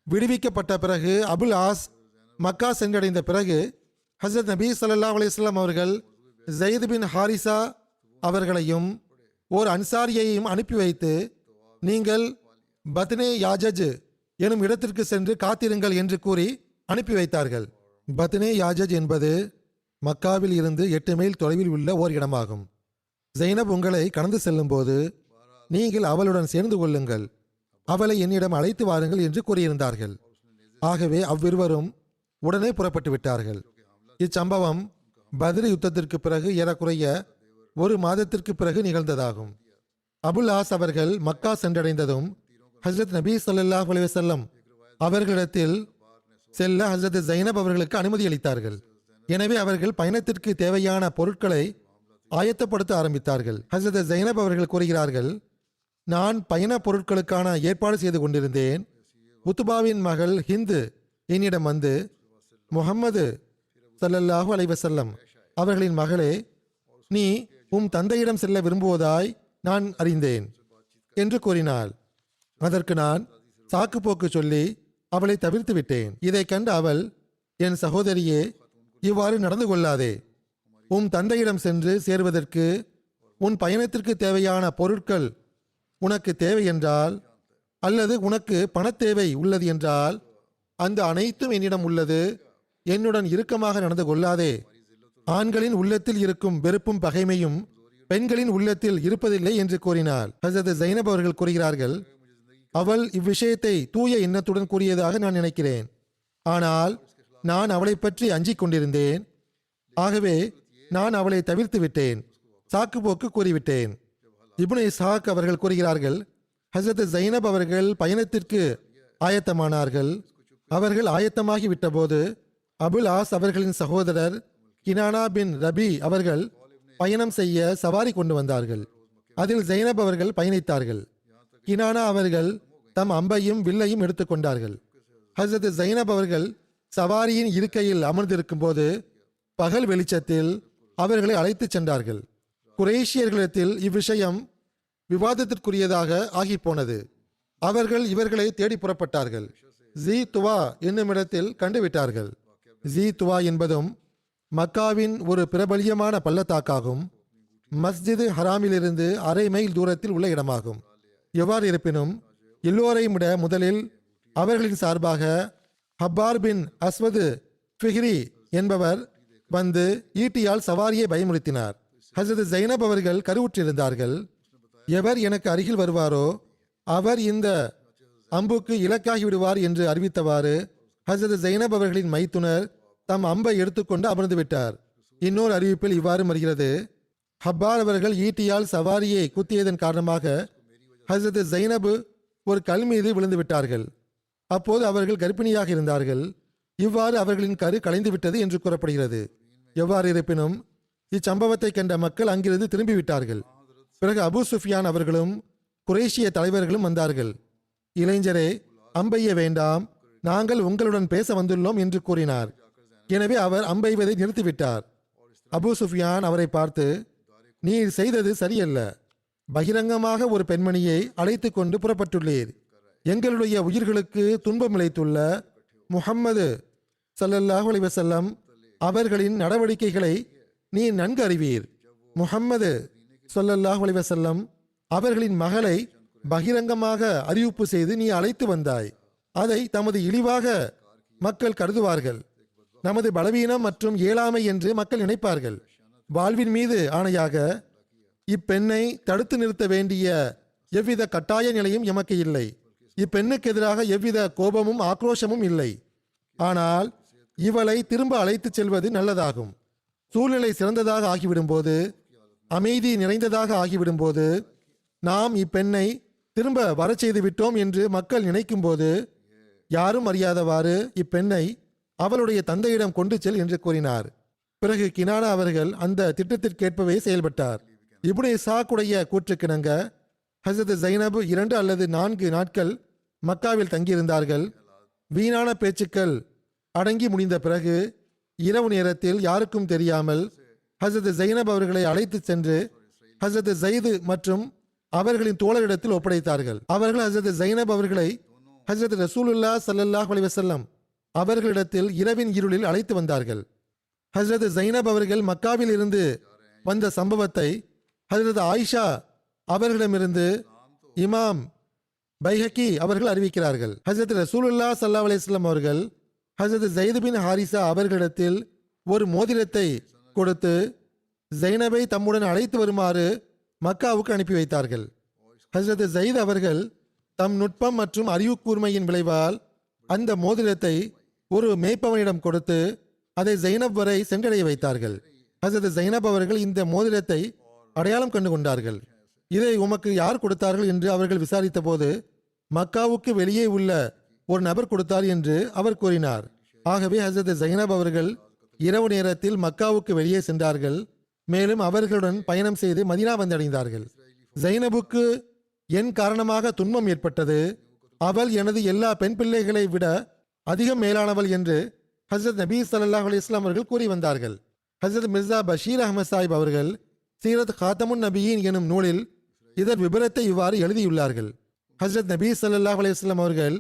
விடுவிக்கப்பட்ட பிறகு அபுல் ஆஸ் மக்கா சென்றடைந்த பிறகு ஹஸ்ரத் நபி ஸல்லல்லாஹு அலைஹி வஸல்லம் அவர்கள் ஜயித் பின் ஹாரிசா அவர்களையும் ஓர் அன்சாரியையும் அனுப்பி வைத்து, நீங்கள் பத்னே யாஜஜ் எனும் இடத்திற்கு சென்று காத்திருங்கள் என்று கூறி அனுப்பி வைத்தார்கள். பத்னே யாஜஜ் என்பது மக்காவில் இருந்து 8 மைல் தொலைவில் உள்ள ஓர் இடமாகும். ஜைனப் உங்களை கடந்து செல்லும் போது நீங்கள் அவளுடன் சேர்ந்து கொள்ளுங்கள், அவளை என்னிடம் அழைத்து வாருங்கள் என்று கூறியிருந்தார்கள். ஆகவே அவ்விருவரும் உடனே புறப்பட்டு விட்டார்கள். இச்சம்பவம் பத்ர் யுத்தத்திற்கு பிறகு ஏறக்குறைய 1 மாதத்திற்கு பிறகு நிகழ்ந்ததாகும். அபுல் ஆஸ் அவர்கள் மக்கா சென்றடைந்ததும் ஹஸ்ரத் நபி ஸல்லல்லாஹு அலைஹி வஸல்லம் அவர்களிடத்தில் செல்ல ஹஸ்ரத் ஜைனப் அவர்களுக்கு அனுமதி அளித்தார்கள். எனவே அவர்கள் பயணத்திற்கு தேவையான பொருட்களை ஆயத்தப்படுத்த ஆரம்பித்தார்கள். ஹஸ்ரத் ஜைனப் அவர்கள் கூறுகிறார்கள், நான் பயண பொருட்களுக்கான ஏற்பாடு செய்து கொண்டிருந்தேன். உத்பாவின் மகள் ஹிந்து என்னிடம் வந்து, முஹம்மது ஸல்லல்லாஹு அலைஹி வஸல்லம் அவர்களின் மகளே, நீ உம் தந்தையிடம் செல்ல விரும்புவதாய் நான் அறிந்தேன் என்று கூறினாள். அதற்கு நான் சாக்கு போக்கு சொல்லி அவளை தவிர்த்து விட்டேன். இதை கண்டு அவள், என் சகோதரியே, இவ்வாறு நடந்து கொள்ளாதே. உம் தந்தையிடம் சென்று சேர்வதற்கு உன் பயணத்திற்கு தேவையான பொருட்கள் உனக்கு தேவை என்றால், அல்லது உனக்கு பணத்தேவை உள்ளது என்றால், அந்த அனைத்தும் என்னிடம் உள்ளது. என்னுடன் இறுக்கமாக நடந்து கொள்ளாதே. ஆண்களின் உள்ளத்தில் இருக்கும் வெறுப்பும் பகைமையும் பெண்களின் உள்ளத்தில் இருப்பதில்லை என்று கூறினாள். ஹஸரத் ஜைனப் அவர்கள் கூறுகிறார்கள், அவள் இவ்விஷயத்தை தூய எண்ணத்துடன் கூறியதாக நான் நினைக்கிறேன். ஆனால் நான் அவளை பற்றி அஞ்சிக் கொண்டிருந்தேன். ஆகவே நான் அவளை தவிர்த்து விட்டேன், சாக்குப்போக்கு கூறிவிட்டேன். இப்னு இஸ்ஹாக் அவர்கள் கூறுகிறார்கள், ஹஸரத் ஜைனப் அவர்கள் பயணத்திற்கு ஆயத்தமானார்கள். அவர்கள் ஆயத்தமாகி விட்டபோது அபுல் ஆஸ் அவர்களின் சகோதரர் கினானா பின் ரபி அவர்கள் பயணம் செய்ய சவாரி கொண்டு வந்தார்கள். அதில் ஜைனப் அவர்கள் பயணித்தார்கள். கினானா அவர்கள் தம் அம்பையும் வில்லையும் எடுத்துக்கொண்டார்கள். ஹஸரத் ஜைனப் அவர்கள் சவாரியின் இருக்கையில் அமர்ந்திருக்கும் போது பகல் வெளிச்சத்தில் அவர்களை அழைத்துச் சென்றார்கள். குரேஷியர்களிடத்தில் இவ்விஷயம் விவாதத்திற்குரியதாக ஆகிப்போனது. அவர்கள் இவர்களை தேடி புறப்பட்டார்கள். ஜி துவா என்னும் இடத்தில் கண்டுவிட்டார்கள். ஜி துவா என்பதும் மக்காவின் ஒரு பிரபலியமான பள்ளத்தாக்காகும். மஸ்ஜிது ஹராமிலிருந்து 1/2 மைல் தூரத்தில் உள்ள இடமாகும். எவ்வாறு இருப்பினும் எல்லோரையும் விட முதலில் அவர்களின் சார்பாக ஹப்பார் பின் அஸ்வது ஃபிஹ்ரி என்பவர் வந்து ஈட்டியால் சவாரியை பயமுறுத்தினார். ஹஸரத் ஜைனப் அவர்கள் கருவுற்றிருந்தார்கள். எவர் எனக்கு அருகில் வருவாரோ அவர் இந்த அம்புக்கு இலக்காகி விடுவார் என்று அறிவித்தவாறு ஹஸரத் ஜைனப் அவர்களின் மைத்துனர் தம் அம்பை எடுத்துக்கொண்டு அமர்ந்து விட்டார். இன்னொரு அறிவிப்பில் இவ்வாறு வருகிறது, ஹப்பார் அவர்கள் ஈட்டியால் சவாரியை குத்தியதன் காரணமாக ஹஸரத் ஜைனபு ஒரு கல் மீது விழுந்து விட்டார்கள். அப்போது அவர்கள் கர்ப்பிணியாக இருந்தார்கள். இவ்வாறு அவர்களின் கரு கலைந்து விட்டது என்று கூறப்படுகிறது. எவ்வாறு இருப்பினும் இச்சம்பவத்தை கண்ட மக்கள் அங்கிருந்து திரும்பிவிட்டார்கள். பிறகு அபு சுஃபியான் அவர்களும் குரேஷிய தலைவர்களும் வந்தார்கள். இளைஞரே, அம்பெய்ய வேண்டாம், நாங்கள் உங்களுடன் பேச வந்துள்ளோம் என்று கூறினார். எனவே அவர் அம்பெய்வதை நிறுத்திவிட்டார். அபு சுஃபியான் அவரை பார்த்து, நீர் செய்தது சரியல்ல. பகிரங்கமாக ஒரு பெண்மணியை அழைத்து கொண்டு புறப்பட்டுள்ளீர். எங்களுடைய உயிர்களுக்கு துன்பம் இழைத்துள்ள முஹம்மது ஸல்லல்லாஹு அலைஹி வஸல்லம் அவர்களின் நடவடிக்கைகளை நீ நன்கு அறிவீர். முஹம்மது ஸல்லல்லாஹு அலைஹி வஸல்லம் அவர்களின் மகளை பகிரங்கமாக அறிவிப்பு செய்து நீ அழைத்து வந்தாய். அதை தமது இழிவாக மக்கள் கருதுவார்கள். நமது பலவீனம் மற்றும் இயலாமை என்று மக்கள் நினைப்பார்கள். வாழ்வின் மீது ஆணையாக இப்பெண்ணை தடுத்து நிறுத்த வேண்டிய எவ்வித கட்டாய நிலையும் எமக்கு இல்லை. இப்பெண்ணுக்கு எதிராக எவ்வித கோபமும் ஆக்ரோஷமும் இல்லை. ஆனால் இவளை திரும்ப அழைத்துச் செல்வது நல்லதாகும். சூழ்நிலை சிறந்ததாக ஆகிவிடும்போது, அமைதி நிறைந்ததாக ஆகிவிடும்போது, நாம் இப்பெண்ணை திரும்ப வரச் செய்து விட்டோம் என்று மக்கள் நினைக்கும் போது, யாரும் அறியாதவாறு இப்பெண்ணை அவளுடைய தந்தையிடம் கொண்டு செல் என்று கூறினார். பிறகு கினானா அவர்கள் அந்த திட்டத்திற்கேற்பவே செயல்பட்டார். இப்னு இஸ்ஹாக்குடைய கூற்றுக்கிணங்க ஹஸரத் ஜைனப் 2 அல்லது 4 நாட்கள் மக்காவில் தங்கியிருந்தார்கள். வீணான பேச்சுக்கள் அடங்கி முடிந்த பிறகு இரவு நேரத்தில் யாருக்கும் தெரியாமல் ஹசரத் ஜைனப் அவர்களை அழைத்து சென்று ஹசரத் ஜயிது மற்றும் அவர்களின் தோழரிடத்தில் ஒப்படைத்தார்கள். அவர்கள் ஹசரத் ஜைனப் அவர்களை ஹசரத் ரசூலுல்லாஹ் ஸல்லல்லாஹு அலைஹி வஸல்லம் அவர்களிடத்தில் இரவின் இருளில் அழைத்து வந்தார்கள். ஹசரத் ஜைனப் அவர்கள் மக்காவில் இருந்து வந்த சம்பவத்தை ஹசரத் ஆயிஷா அவர்களிடமிருந்து இமாம் பைஹக்கி அவர்கள் அறிவிக்கிறார்கள். ஹசரத் ரசூலுல்லாஹ் ஸல்லல்லாஹு அலைஹி வஸல்லம் அவர்கள் ஹசரத் ஜயித் பின் ஹாரிசா அவர்களிடத்தில் ஒரு மோதிரத்தை கொடுத்து ஜைனபை தம்முடன் அழைத்து வருமாறு மக்காவுக்கு அனுப்பி வைத்தார்கள். ஹசரத் ஜயித் அவர்கள் தம் நுட்பம் மற்றும் அறிவு கூர்மையின் விளைவால் அந்த மோதிரத்தை ஒரு மேய்ப்பவனிடம் கொடுத்து அதை ஜைனப் வரை சென்றடைய வைத்தார்கள். ஹசரத் ஜைனப் அவர்கள் இந்த மோதிரத்தை அடையாளம் கண்டு கொண்டார்கள். இதை உமக்கு யார் கொடுத்தார்கள் என்று அவர்கள் விசாரித்த போது மக்காவுக்கு வெளியே உள்ள ஒரு நபர் கொடுத்தார் என்று அவர் கூறினார். ஆகவே ஹசரத் ஜைனப் அவர்கள் இரவு நேரத்தில் மக்காவுக்கு வெளியே சென்றார்கள். மேலும் அவர்களுடன் பயணம் செய்து மதீனா வந்தடைந்தார்கள். ஜைனபுக்கு என் காரணமாக துன்பம் ஏற்பட்டது. அவள் எனது எல்லா பெண் பிள்ளைகளை விட அதிகம் மேலானவள் என்று ஹசரத் நபி ஸல்லல்லாஹு அலைஹி வஸல்லம் அவர்கள் கூறி வந்தார்கள். ஹசரத் மிர்சா பஷீர் அஹமத் சாஹிப் அவர்கள் சீரத் காத்தமுன் நபியின் எனும் நூலில் இதன் விபரத்தை இவ்வாறு எழுதியுள்ளார்கள். ஹசரத் நபி ஸல்லல்லாஹு அலைஹி வஸல்லம் அவர்கள்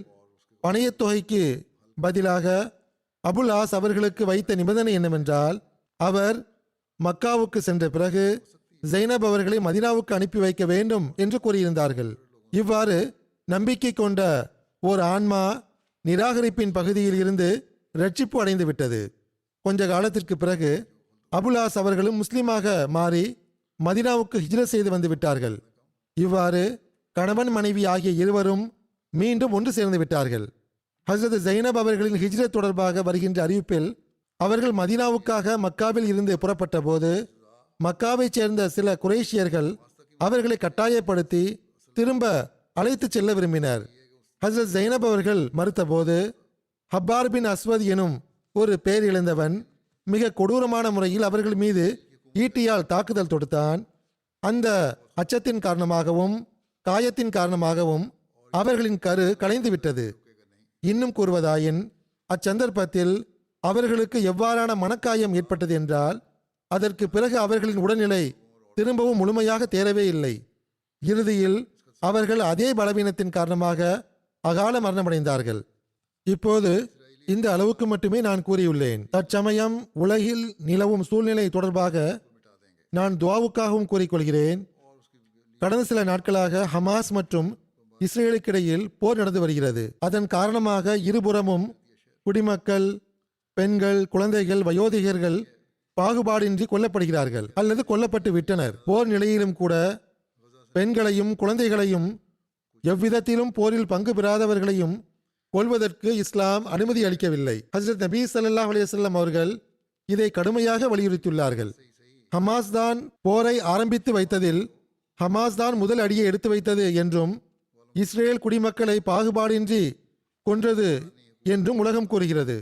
பணையத் தொகைக்கு பதிலாக அபுல் ஆஸ் அவர்களுக்கு வைத்த நிபந்தனை என்னவென்றால், அவர் மக்காவுக்கு சென்ற பிறகு ஜைனப் அவர்களை மதீனாவுக்கு அனுப்பி வைக்க வேண்டும் என்று கூறியிருந்தார்கள். இவ்வாறு நம்பிக்கை கொண்ட ஓர் ஆன்மா நிராகரிப்பின் பகுதியில் இருந்து ரட்சிப்பு அடைந்து விட்டது. கொஞ்ச காலத்திற்கு பிறகு அபுல்-ஆஸ் அவர்களும் முஸ்லீமாக மாறி மதீனாவுக்கு ஹிஜ்ரத் செய்து வந்து விட்டார்கள். இவ்வாறு கணவன் மனைவி ஆகிய இருவரும் மீண்டும் ஒன்று சேர்ந்து விட்டார்கள். ஹசரத் ஜைனப் அவர்களின் ஹிஜ்ரத் தொடர்பாக வருகின்ற அறிவிப்பில், அவர்கள் மதீனாவுக்காக மக்காவில் இருந்து புறப்பட்ட போது மக்காவைச் சேர்ந்த சில குறைஷியர்கள் அவர்களை கட்டாயப்படுத்தி திரும்ப அழைத்து செல்ல விரும்பினர். ஹசரத் ஜைனப் அவர்கள் மறுத்தபோது ஹப்பார் பின் அஸ்வத் எனும் ஒரு பேர் இழந்தவன் மிக கொடூரமான முறையில் அவர்கள் மீது ஈட்டியால் தாக்குதல் தொடுத்தான். அந்த அச்சத்தின் காரணமாகவும் காயத்தின் காரணமாகவும் அவர்களின் கரு கலைந்து விட்டது. இன்னும் கூறுவதாயின், அச்சந்தர்ப்பத்தில் அவர்களுக்கு எவ்வாறான மனக்காயம் ஏற்பட்டது என்றால், அதற்கு பிறகு அவர்களின் உடல்நிலை திரும்பவும் முழுமையாக தேரவே இல்லை. இறுதியில் அவர்கள் அதே பலவீனத்தின் காரணமாக அகால மரணமடைந்தார்கள். இப்போது இந்த அளவுக்கு மட்டுமே நான் கூறியுள்ளேன். தற்சமயம் உலகில் நிலவும் சூழ்நிலை தொடர்பாக நான் துவாவுக்காகவும் கூறிக்கொள்கிறேன். கடந்த சில நாட்களாக ஹமாஸ் மற்றும் இஸ்ரேலுக்கிடையில் போர் நடந்து வருகிறது. அதன் காரணமாக இருபுறமும் குடிமக்கள், பெண்கள், குழந்தைகள், வயோதிகர்கள் பாகுபாடின்றி கொல்லப்படுகிறார்கள் அல்லது கொல்லப்பட்டு விட்டனர். போர் நிலையிலும் கூட பெண்களையும் குழந்தைகளையும் எவ்விதத்திலும் போரில் பங்கு பெறாதவர்களையும் கொல்வதற்கு இஸ்லாம் அனுமதி அளிக்கவில்லை. ஹஜ்ரத் நபி ஸல்லல்லாஹு அலைஹி வஸல்லம் அவர்கள் இதை கடுமையாக வலியுறுத்தியுள்ளார்கள். ஹமாஸ் தான் போரை ஆரம்பித்து வைத்ததில் ஹமாஸ் தான் முதல் அடியை எடுத்து வைத்தது என்றும், இஸ்ரேல் குடிமக்களை பாகுபாடின்றி கொன்றது என்றும் உலகம் கூறுகிறது.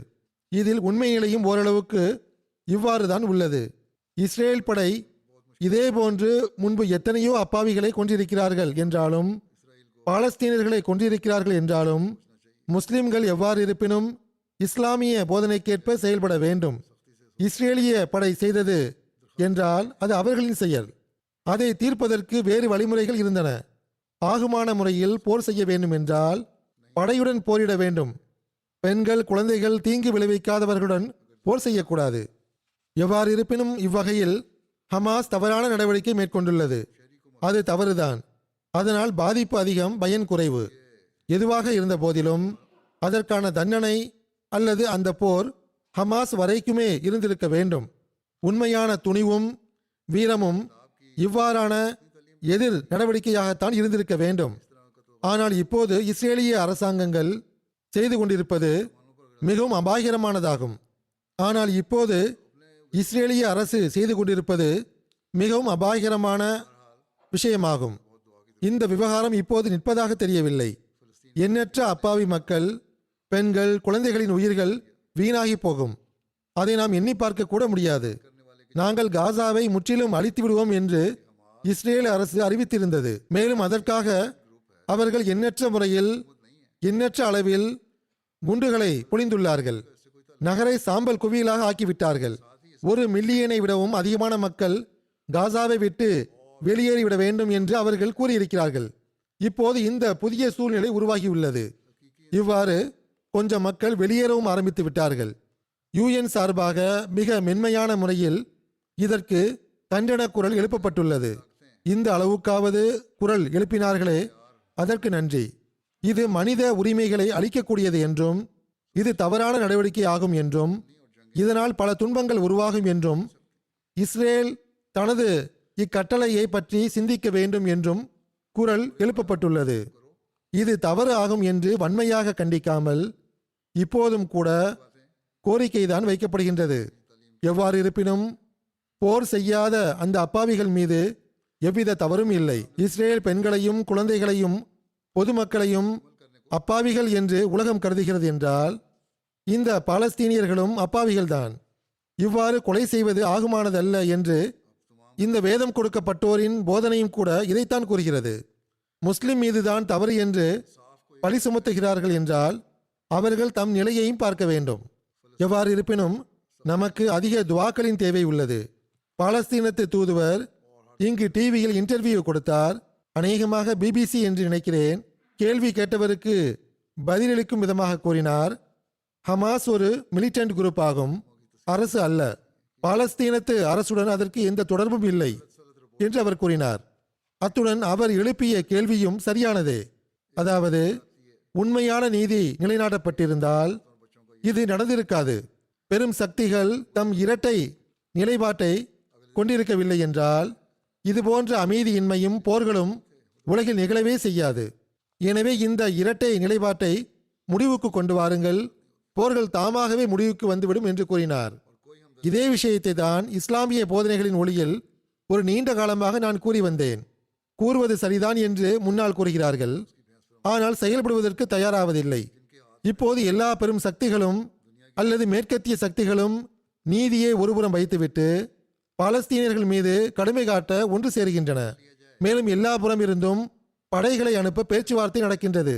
இதில் உண்மை நிலையும் ஓரளவுக்கு இவ்வாறு தான் உள்ளது. இஸ்ரேல் படை இதேபோன்று முன்பு எத்தனையோ அப்பாவிகளை கொன்றிருக்கிறார்கள் என்றாலும், பாலஸ்தீனர்களை கொன்றிருக்கிறார்கள் என்றாலும், முஸ்லிம்கள் எவ்வாறு இருப்பினும் இஸ்லாமிய போதனைக்கேற்ப செயல்பட வேண்டும். இஸ்ரேலிய படை செய்தது என்றால் அது அவர்களின் செயல். அதை தீர்ப்பதற்கு வேறு வழிமுறைகள் இருந்தன. ஆகுமான முறையில் போர் செய்ய வேண்டும் என்றால் படையுடன் போரிட வேண்டும். பெண்கள், குழந்தைகள், தீங்கு விளைவிக்காதவர்களுடன் போர் செய்யக்கூடாது. எவ்வாறு இருப்பினும் இவ்வகையில் ஹமாஸ் தவறான நடவடிக்கை மேற்கொண்டுள்ளது. அது தவறுதான். அதனால் பாதிப்பு அதிகம், பயன் குறைவு. எதுவாக இருந்த போதிலும் அதற்கான தண்டனை அல்லது அந்த போர் ஹமாஸ் வரைக்குமே இருந்திருக்க வேண்டும். உண்மையான துணிவும் வீரமும் இவ்வாறான எதிர் நடவடிக்கையாகத்தான் இருந்திருக்க வேண்டும். ஆனால் இப்போது இஸ்ரேலிய அரசாங்கங்கள் செய்து கொண்டிருப்பது மிகவும் அபாயகரமானதாகும். ஆனால் இப்போது இஸ்ரேலிய அரசு செய்து கொண்டிருப்பது மிகவும் அபாயகரமான விஷயமாகும். இந்த விவகாரம் இப்போது நிற்பதாக தெரியவில்லை. எண்ணற்ற அப்பாவி மக்கள், பெண்கள், குழந்தைகளின் உயிர்கள் வீணாகி போகும். அதை நாம் எண்ணி பார்க்க கூட முடியாது. நாங்கள் காசாவை முற்றிலும் அழித்து விடுவோம் என்று இஸ்ரேல் அரசு அறிவித்திருந்தது. மேலும் அதற்காக அவர்கள் எண்ணற்ற முறையில் எண்ணற்ற அளவில் குண்டுகளை பொழிந்துள்ளார்கள். நகரை சாம்பல் குவியலாக ஆக்கிவிட்டார்கள். 1 மில்லியனை விடவும் அதிகமான மக்கள் காசாவை விட்டு வெளியேறிவிட வேண்டும் என்று அவர்கள் கூறியிருக்கிறார்கள். இப்போது இந்த புதிய சூழ்நிலை உருவாகியுள்ளது. இவ்வாறு கொஞ்சம் மக்கள் வெளியேறவும் ஆரம்பித்து விட்டார்கள். UN சார்பாக மிக மென்மையான முறையில் இதற்கு கண்டன குரல் எழுப்பப்பட்டுள்ளது. இந்த அளவுக்காவது குரல் எழுப்பினார்களே, அதற்கு நன்றி. இது மனித உரிமைகளை அளிக்கக்கூடியது என்றும் இது தவறான நடவடிக்கை ஆகும் என்றும் இதனால் பல துன்பங்கள் உருவாகும் என்றும் இஸ்ரேல் தனது இக்கட்டளையை பற்றி சிந்திக்க வேண்டும் என்றும் குரல் எழுப்பப்பட்டுள்ளது. இது தவறு ஆகும் என்று வன்மையாக கண்டிக்காமல் இப்போதும் கூட கோரிக்கைதான் வைக்கப்படுகின்றது. எவ்வாறு இருப்பினும் போர் செய்யாத அந்த அப்பாவிகள் மீது எவ்வித தவறும் இல்லை. இஸ்ரேல் பெண்களையும் குழந்தைகளையும் பொதுமக்களையும் அப்பாவிகள் என்று உலகம் கருதுகிறது என்றால் இந்த பாலஸ்தீனியர்களும் அப்பாவிகள்தான். இவ்வாறு கொலை செய்வது ஆகுமானதல்ல என்று இந்த வேதம் கொடுக்கப்பட்டோரின் போதனையும் கூட இதைத்தான் கூறுகிறது. முஸ்லிம் மீதுதான் தவறு என்று பழி சுமத்துகிறார்கள் என்றால் அவர்கள் தம் நிலையையும் பார்க்க வேண்டும். எவ்வாறு இருப்பினும் நமக்கு அதிக துவாக்களின் தேவை உள்ளது. பாலஸ்தீனத்து தூதுவர் இங்கு டிவியில் இன்டர்வியூ கொடுத்தார். அநேகமாக BBC என்று நினைக்கிறேன். கேள்வி கேட்டவருக்கு பதிலளிக்கும் விதமாக கூறினார், ஹமாஸ் ஒரு மிலிட்டன்ட் குரூப் ஆகும், அரசு அல்ல. பாலஸ்தீனத்து அரசுடன் அதற்கு எந்த தொடர்பும் இல்லை என்று அவர் கூறினார். அத்துடன் அவர் எழுப்பிய கேள்வியும் சரியானதே. அதாவது உண்மையான நீதி நிலைநாட்டப்பட்டிருந்தால் இது நடந்திருக்காது. பெரும் சக்திகள் தம் இரட்டை நிலைப்பாட்டை கொண்டிருக்கவில்லை என்றால் இதுபோன்ற அமைதியின்மையும் போர்களும் உலகில் நிகழவே செய்யாது. எனவே இந்த இரட்டை நிலைப்பாட்டை முடிவுக்கு கொண்டு வாருங்கள், போர்கள் தாமாகவே முடிவுக்கு வந்துவிடும் என்று கூறினார். இதே விஷயத்தை தான் இஸ்லாமிய போதனைகளின் ஒளியில் ஒரு நீண்ட காலமாக நான் கூறி வந்தேன். கூறுவது சரிதான் என்று முன்னால் கூறுகிறார்கள், ஆனால் செயல்படுவதற்கு தயாராவதில்லை. இப்போது எல்லா பெரும் சக்திகளும் அல்லது மேற்கத்திய சக்திகளும் நீதியை ஒருபுறம் வைத்துவிட்டு பாலஸ்தீனியர்கள் மீது கடுமை காட்ட ஒன்று சேருகின்றன. மேலும் எல்லா புறம் இருந்தும் படைகளை அனுப்ப பேச்சுவார்த்தை நடக்கின்றது.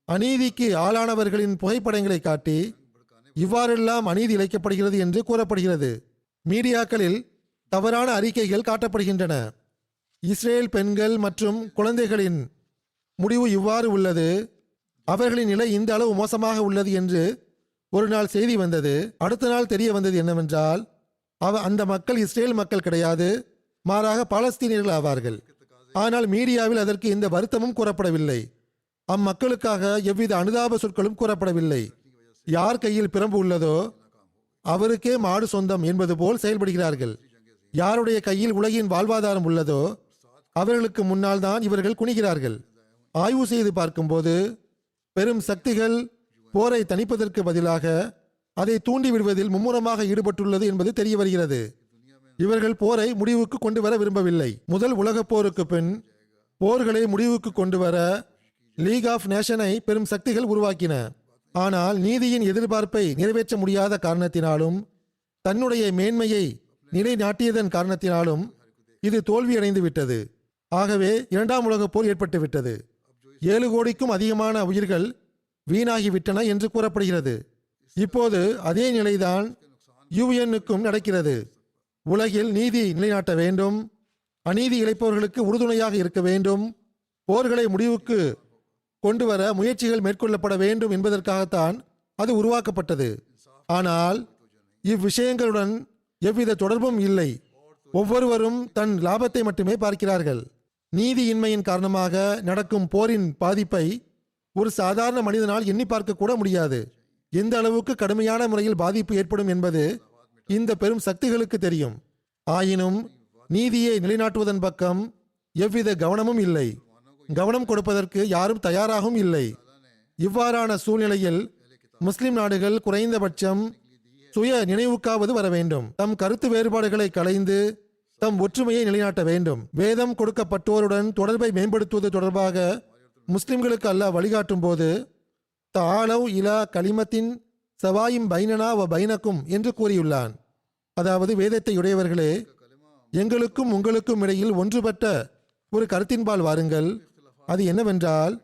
அநீதிக்கு ஆளானவர்களின் புகைப்படங்களை காட்டி இவ்வாறெல்லாம் அநீதி இழைக்கப்படுகிறது என்று கூறப்படுகிறது. மீடியாக்களில் தவறான அறிக்கைகள் காட்டப்படுகின்றன. இஸ்ரேல் பெண்கள் மற்றும் குழந்தைகளின் முடிவு இவ்வாறு உள்ளது, அவர்களின் நிலை இந்த அளவு மோசமாக உள்ளது என்று ஒரு நாள் செய்தி வந்தது. அடுத்த நாள் தெரிய வந்தது என்னவென்றால் அந்த மக்கள் இஸ்ரேல் மக்கள் கிடையாது, மாறாக பாலஸ்தீனியர்கள் ஆவார்கள். ஆனால் மீடியாவில் அதற்கு எந்த வருத்தமும் கூறப்படவில்லை. அம்மக்களுக்காக எவ்வித அனுதாப சொற்களும் கூறப்படவில்லை. யார் கையில் பிரம்பு உள்ளதோ அவருக்கே மாடு சொந்தம் என்பது போல் செயல்படுகிறார்கள். யாருடைய கையில் உலகின் வாழ்வாதாரம் உள்ளதோ அவர்களுக்கு முன்னால் தான் இவர்கள் குனிகிறார்கள். ஆய்வு செய்து பார்க்கும்போது பெரும் சக்திகள் போரை தணிப்பதற்கு பதிலாக அதை தூண்டி விடுவதில் மும்முரமாக ஈடுபட்டுள்ளது என்பது தெரிய வருகிறது. இவர்கள் போரை முடிவுக்கு கொண்டு வர விரும்பவில்லை. முதல் உலகப் போருக்கு பின் போர்களை முடிவுக்கு கொண்டு வர லீக் ஆஃப் நேஷனை பெரும் சக்திகள் உருவாக்கின. ஆனால் நீதியின் எதிர்பார்ப்பை நிறைவேற்ற முடியாத காரணத்தினாலும் தன்னுடைய மேன்மையை நிலைநாட்டியதன் காரணத்தினாலும் இது தோல்வியடைந்து விட்டது. ஆகவே 2ஆம் உலகப் போர் ஏற்பட்டு விட்டது. 7 கோடிக்கும் அதிகமான உயிர்கள் வீணாகிவிட்டன என்று கூறப்படுகிறது. இப்போது அதே நிலைதான் UNக்கும் நடக்கிறது. உலகில் நீதி நிலைநாட்ட வேண்டும், அநீதி இழைப்பவர்களுக்கு உறுதுணையாக இருக்க வேண்டும், போர்களை முடிவுக்கு கொண்டு வர முயற்சிகள் மேற்கொள்ளப்பட வேண்டும் என்பதற்காகத்தான் அது உருவாக்கப்பட்டது. ஆனால் இவ்விஷயங்களுடன் எவ்வித தொடர்பும் இல்லை. ஒவ்வொருவரும் தன் லாபத்தை மட்டுமே பார்க்கிறார்கள். நீதியின்மையின் காரணமாக நடக்கும் போரின் பாதிப்பை ஒரு சாதாரண மனிதனால் எண்ணி பார்க்க கூட முடியாது. எந்த அளவுக்கு கடுமையான முறையில் பாதிப்பு ஏற்படும் என்பது இந்த பெரும் சக்திகளுக்கு தெரியும். ஆயினும் நீதியை நிலைநாட்டுவதன் பக்கம் எவ்வித கவனமும் இல்லை. கவனம் கொடுப்பதற்கு யாரும் தயாராகவும் இல்லை. இவ்வாறான சூழ்நிலையில் முஸ்லிம் நாடுகள் குறைந்தபட்சம் சுய நினைவுக்காவது வர வேண்டும். தம் கருத்து வேறுபாடுகளை களைந்து தம் ஒற்றுமையை நிலைநாட்ட வேண்டும். வேதம் கொடுக்கப்பட்டோருடன் தொடர்பை மேம்படுத்துவது தொடர்பாக முஸ்லிம்களுக்கு அல்லாஹ் வழிகாட்டும் போது தாலவ் இலா கலிமத்தின் சவாயும் பைனனா வ பைனக்கும் என்று கூறியுள்ளான். அதாவது வேதத்தை உடையவர்களே, எங்களுக்கும் உங்களுக்கும் இடையில் ஒன்றுபட்ட ஒரு கருத்தின்பால் வாருங்கள். அது என்னவென்றால்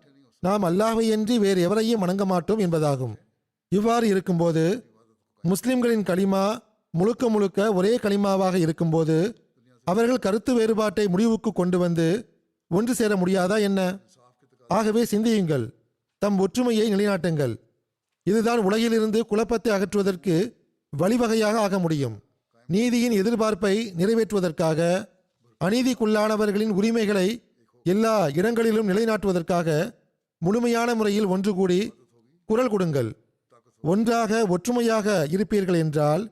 நாம் அல்லாஹ்வையன்றி வேறு எவரையும் வணங்க மாட்டோம் என்பதாகும். இவ்வாறு இருக்கும்போது முஸ்லிம்களின் கலிமா முழுக்க முழுக்க ஒரே கலிமாவாக இருக்கும்போது அவர்கள் கருத்து வேறுபாட்டை முடிவுக்கு கொண்டு வந்து ஒன்று சேர முடியாதா என்ன? ஆகவே சிந்தியுங்கள், தம் ஒற்றுமையை நிலைநாட்டுங்கள். இதுதான் உலகிலிருந்து குழப்பத்தை அகற்றுவதற்கு வழிவகையாக ஆக முடியும். நீதியின் எதிர்பார்ப்பை நிறைவேற்றுவதற்காக, அநீதிக்குள்ளானவர்களின் உரிமைகளை எல்லா இடங்களிலும் நிலைநாட்டுவதற்காக முழுமையான முறையில் ஒன்று கூடி குரல் கொடுங்கள். ஒன்றாக ஒற்றுமையாக இருப்பீர்கள் என்றால்